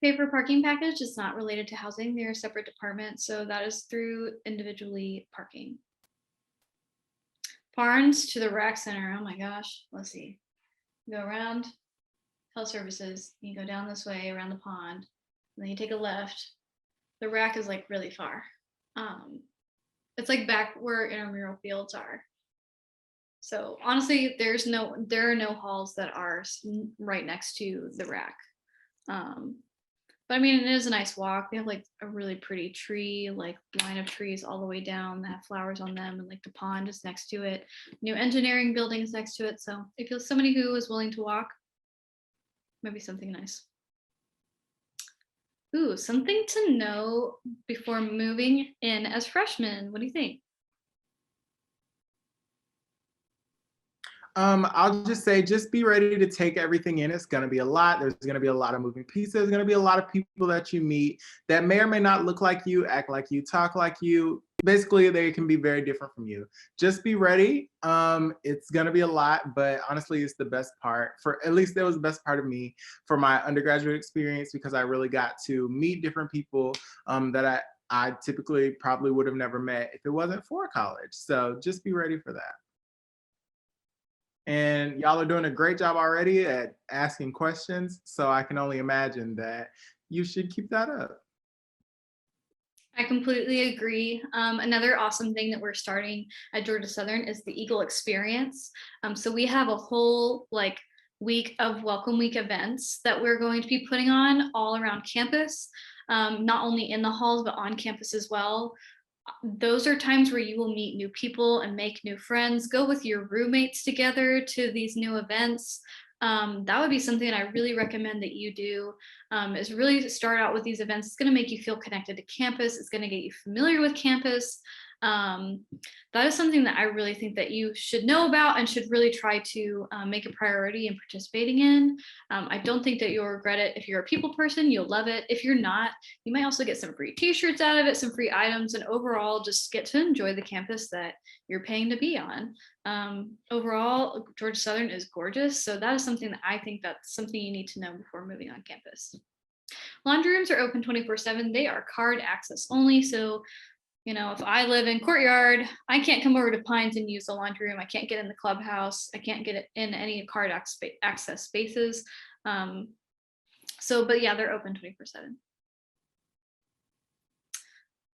Pay for parking package is not related to housing. They're a separate department, so that is through individually parking. Barnes to the rec center. Oh my gosh. Let's see. Go around health services. You go down this way around the pond, and then you take a left. The rack is like really far. It's like back where intramural fields are. So honestly, there are no halls that are right next to the rack. But I mean, it is a nice walk. They have like a really pretty tree, like line of trees all the way down that have flowers on them, and like the pond is next to it. New engineering buildings next to it. So if you're somebody who is willing to walk, maybe something nice. Ooh, something to know before moving in as freshmen. What do you think? I'll just say, just be ready to take everything in. It's going to be a lot. There's going to be a lot of moving pieces. There's going to be a lot of people that you meet that may or may not look like you, act like you, talk like you. Basically, they can be very different from you. Just be ready. It's going to be a lot, but honestly, it's the best part. For at least that was the best part of me for my undergraduate experience, because I really got to meet different people that I typically probably would have never met if it wasn't for college. So just be ready for that. And y'all are doing a great job already at asking questions. So I can only imagine that you should keep that up. I completely agree. Another awesome thing that we're starting at Georgia Southern is the Eagle Experience. So we have a whole like week of Welcome Week events that we're going to be putting on all around campus, not only in the halls, but on campus as well. Those are times where you will meet new people and make new friends. Go with your roommates together to these new events. That would be something I really recommend that you do, is really start out with these events. It's going to make you feel connected to campus. It's going to get you familiar with campus. That is something that I really think that you should know about and should really try to make a priority in participating in. I don't think that you'll regret it. If you're a people person, you'll love it. If you're not, you might also get some free t-shirts out of it, some free items, and overall just get to enjoy the campus that you're paying to be on. Overall, Georgia Southern is gorgeous. So that is something that I think that's something you need to know before moving on campus. Laundry rooms are open 24/7. They are card access only. So if I live in Courtyard, I can't come over to Pines and use the laundry room. I can't get in the clubhouse. I can't get it in any card access spaces. But yeah, they're open 24/7.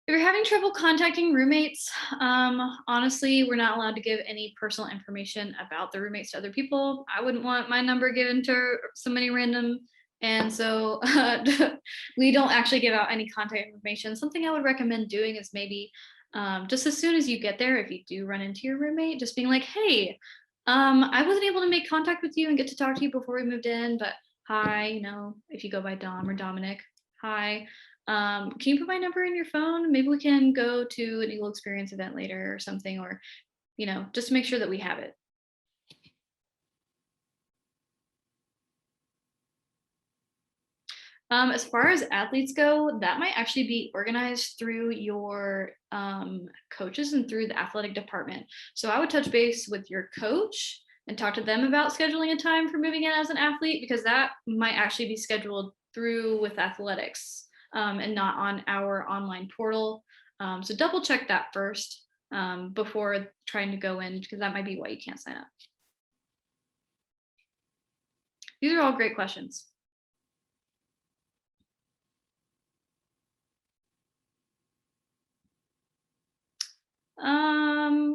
If you're having trouble contacting roommates, honestly, we're not allowed to give any personal information about the roommates to other people. I wouldn't want my number given to somebody random. And so we don't actually give out any contact information. Something I would recommend doing is maybe just as soon as you get there, if you do run into your roommate, just being like, hey, I wasn't able to make contact with you and get to talk to you before we moved in, but hi, if you go by Dom or Dominic, hi. Can you put my number in your phone? Maybe we can go to an Eagle Experience event later or something, or, just to make sure that we have it. As far as athletes go, that might actually be organized through your coaches and through the athletic department. So I would touch base with your coach and talk to them about scheduling a time for moving in as an athlete, because that might actually be scheduled through with athletics and not on our online portal. So double check that first before trying to go in, because that might be why you can't sign up. These are all great questions.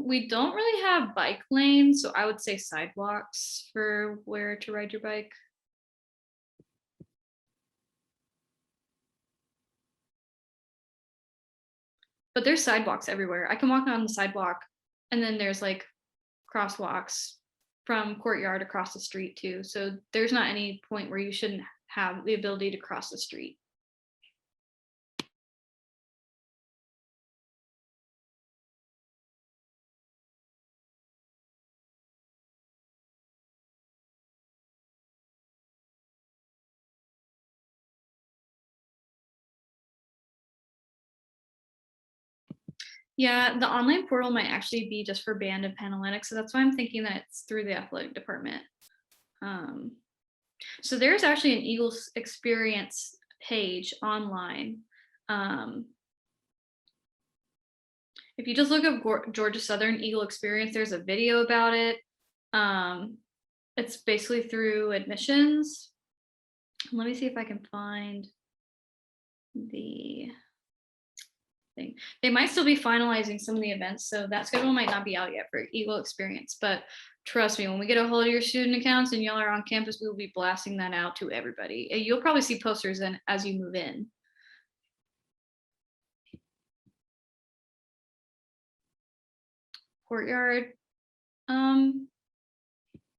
We don't really have bike lanes, so I would say sidewalks for where to ride your bike. But there's sidewalks everywhere. I can walk on the sidewalk, and then there's like crosswalks from Courtyard across the street too. So there's not any point where you shouldn't have the ability to cross the street. Yeah, the online portal might actually be just for band and Panalytics. So that's why I'm thinking that it's through the athletic department. So there's actually an Eagles Experience page online. If you just look up Georgia Southern Eagle Experience, there's a video about it. It's basically through admissions. Let me see if I can find the thing. They might still be finalizing some of the events, so that schedule might not be out yet for Eagle Experience. But trust me, when we get a hold of your student accounts and y'all are on campus, we will be blasting that out to everybody. You'll probably see posters in as you move in. Courtyard.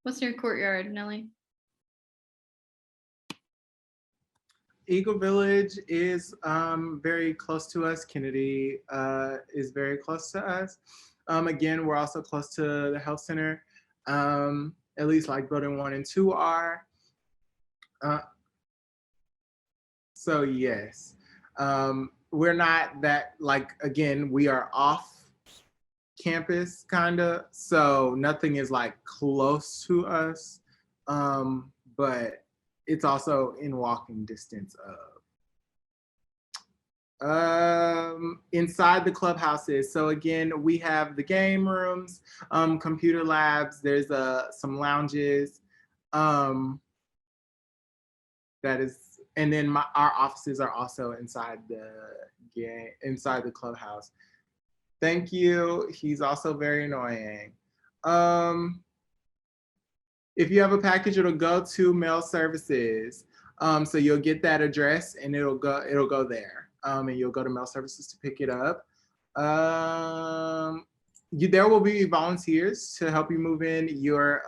What's near Courtyard, Nellie? Eagle Village is very close to us. Kennedy is very close to us. Again, we're also close to the health center, at least like building 1 and 2 are. So yes, we're not that, like, again, we are off campus kind of, so nothing is like close to us, but it's also in walking distance of inside the clubhouses. So again, we have the game rooms, computer labs, there's some lounges, that is, and then our offices are also inside the clubhouse. Thank you. He's also very annoying. If you have a package, it'll go to mail services. So you'll get that address and it'll go there. And you'll go to mail services to pick it up. There will be volunteers to help you move in. Your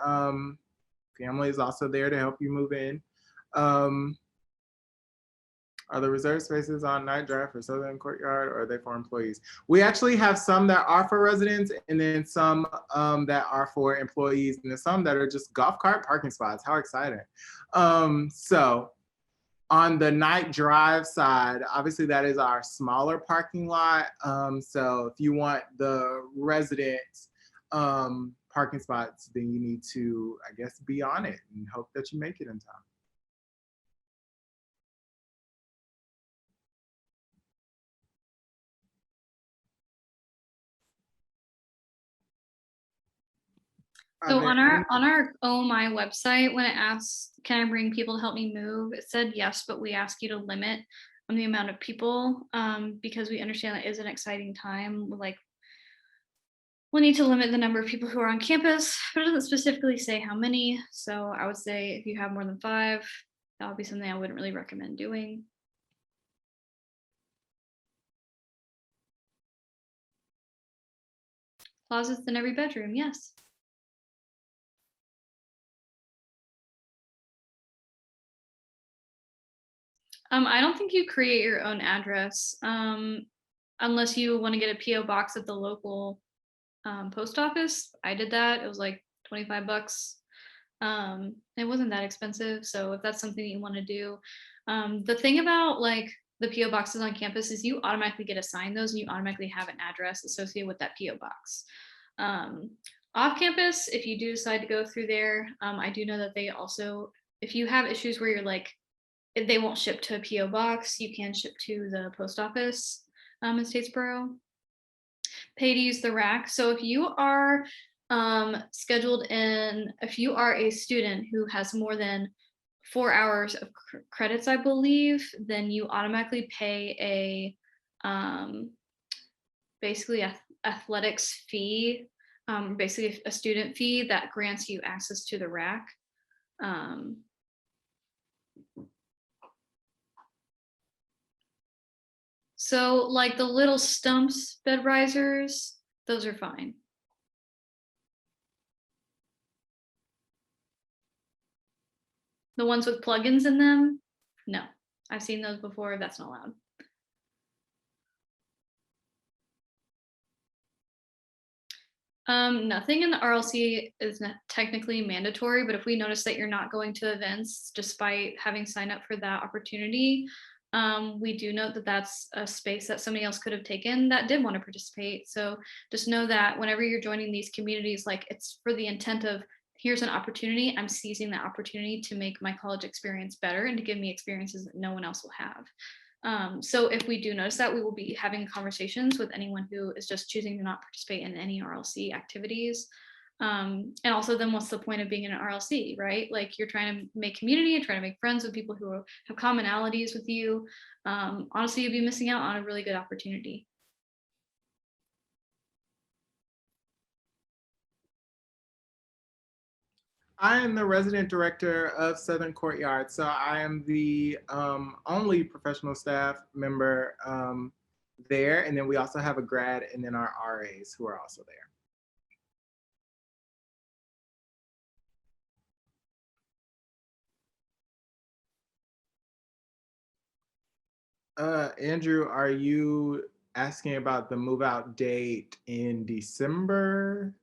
family is also there to help you move in. Are the reserved spaces on Night Drive for Southern Courtyard, or are they for employees? We actually have some that are for residents, and then some that are for employees, and then some that are just golf cart parking spots. How exciting. So on the Night Drive side, obviously that is our smaller parking lot. So if you want the resident parking spots, then you need to, I guess, be on it and hope that you make it in time. So on our Oh My website, when it asks, can I bring people to help me move? It said yes, but we ask you to limit the amount of people, because we understand that is an exciting time. Like, we'll need to limit the number of people who are on campus, but it doesn't specifically say how many. So I would say if you have more than 5, that would be something I wouldn't really recommend doing. Closets in every bedroom, yes. I don't think you create your own address, unless you want to get a PO box at the local post office. I did that. It was like $25. It wasn't that expensive. So if that's something that you want to do, the thing about like the PO boxes on campus is you automatically get assigned those, and you automatically have an address associated with that PO box. Off campus, if you do decide to go through there, I do know that they also, if you have issues where you're like, if they won't ship to a PO box, you can ship to the post office in Statesboro. Pay to use the rack. So if you are scheduled in, if you are a student who has more than 4 hours of credits, I believe, then you automatically pay a basically athletics fee, basically a student fee that grants you access to the rack. So like the little stumps bed risers, those are fine. The ones with plugins in them, no. I've seen those before, that's not allowed. Nothing in the RLC is not technically mandatory, but if we notice that you're not going to events despite having signed up for that opportunity, we do note that that's a space that somebody else could have taken that did want to participate. So just know that whenever you're joining these communities, like it's for the intent of, here's an opportunity, I'm seizing that opportunity to make my college experience better and to give me experiences that no one else will have. So if we do notice that, we will be having conversations with anyone who is just choosing to not participate in any RLC activities. And also then what's the point of being in an RLC, right? Like you're trying to make community, you're trying to make friends with people who have commonalities with you. Honestly, you'd be missing out on a really good opportunity. I am the resident director of Southern Courtyard. So I am the only professional staff member there. And then we also have a grad and then our RAs who are also there. Andrew, are you asking about the move out date in December?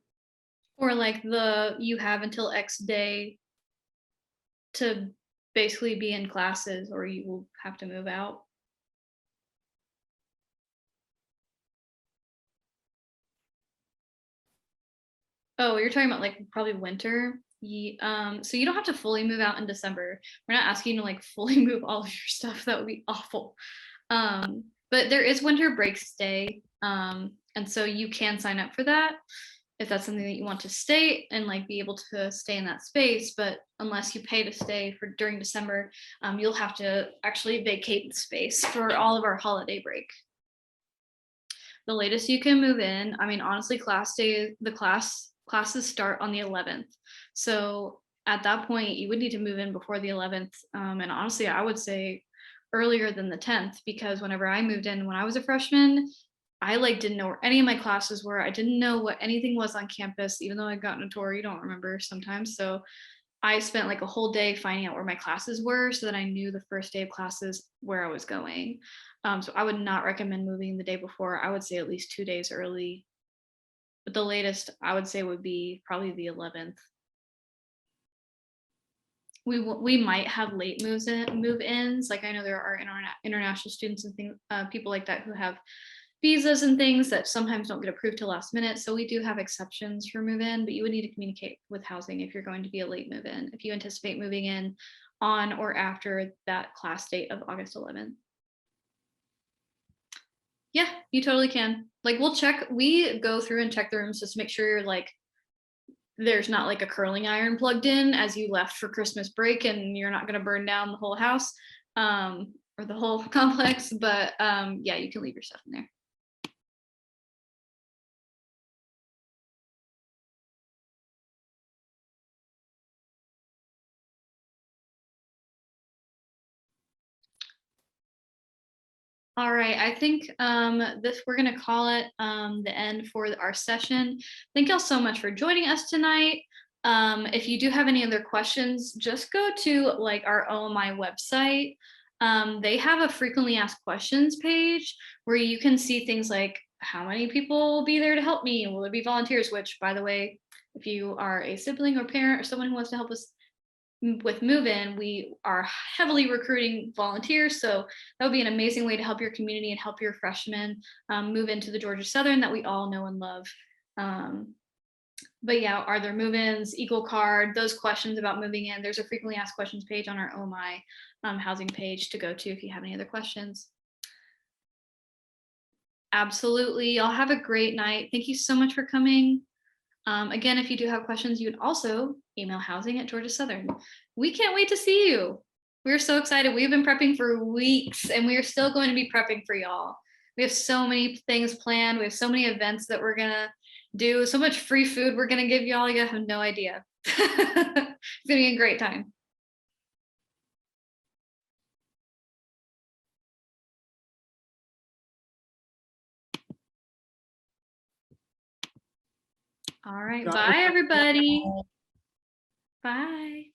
Or like you have until X day to basically be in classes, or you will have to move out? Oh, you're talking about like probably winter. So you don't have to fully move out in December. We're not asking you to like fully move all of your stuff. That would be awful. But there is winter break stay. And so you can sign up for that if that's something that you want to stay and like be able to stay in that space. But unless you pay to stay for during December, you'll have to actually vacate the space for all of our holiday break. The latest you can move in, I mean, honestly, classes start on the 11th. So at that point, you would need to move in before the 11th. And honestly, I would say earlier than the 10th, because whenever I moved in when I was a freshman, I like didn't know where any of my classes were. I didn't know what anything was on campus, even though I'd gotten a tour. You don't remember sometimes. So I spent like a whole day finding out where my classes were so that I knew the first day of classes where I was going. So I would not recommend moving the day before. I would say at least 2 days early. But the latest I would say would be probably the 11th. We might have late move-ins. Like I know there are international students and things, people like that who have visas and things that sometimes don't get approved till last minute. So we do have exceptions for move-in, but you would need to communicate with housing if you're going to be a late move-in, if you anticipate moving in on or after that class date of August 11th. Yeah, you totally can. Like we go through and check the rooms just to make sure like there's not like a curling iron plugged in as you left for Christmas break and you're not going to burn down the whole house or the whole complex. But yeah, you can leave your stuff in there. All right, I think we're gonna call it the end for our session. Thank y'all so much for joining us tonight. If you do have any other questions, just go to like our OMI website. They have a frequently asked questions page where you can see things like how many people will be there to help me? Will there be volunteers? Which, by the way, if you are a sibling or parent or someone who wants to help us with MoveIn, we are heavily recruiting volunteers. So that would be an amazing way to help your community and help your freshmen move into the Georgia Southern that we all know and love. But yeah, are there move-ins, Equal Card, those questions about moving in? There's a frequently asked questions page on our OMI housing page to go to if you have any other questions. Absolutely. Y'all have a great night. Thank you so much for coming. Again, if you do have questions, you would also email housing at Georgia Southern. We can't wait to see you. We're so excited. We've been prepping for weeks and we are still going to be prepping for y'all. We have so many things planned. We have so many events that we're going to do, so much free food we're going to give y'all. You have no idea. It's going to be a great time. All right. Bye, everybody. Bye.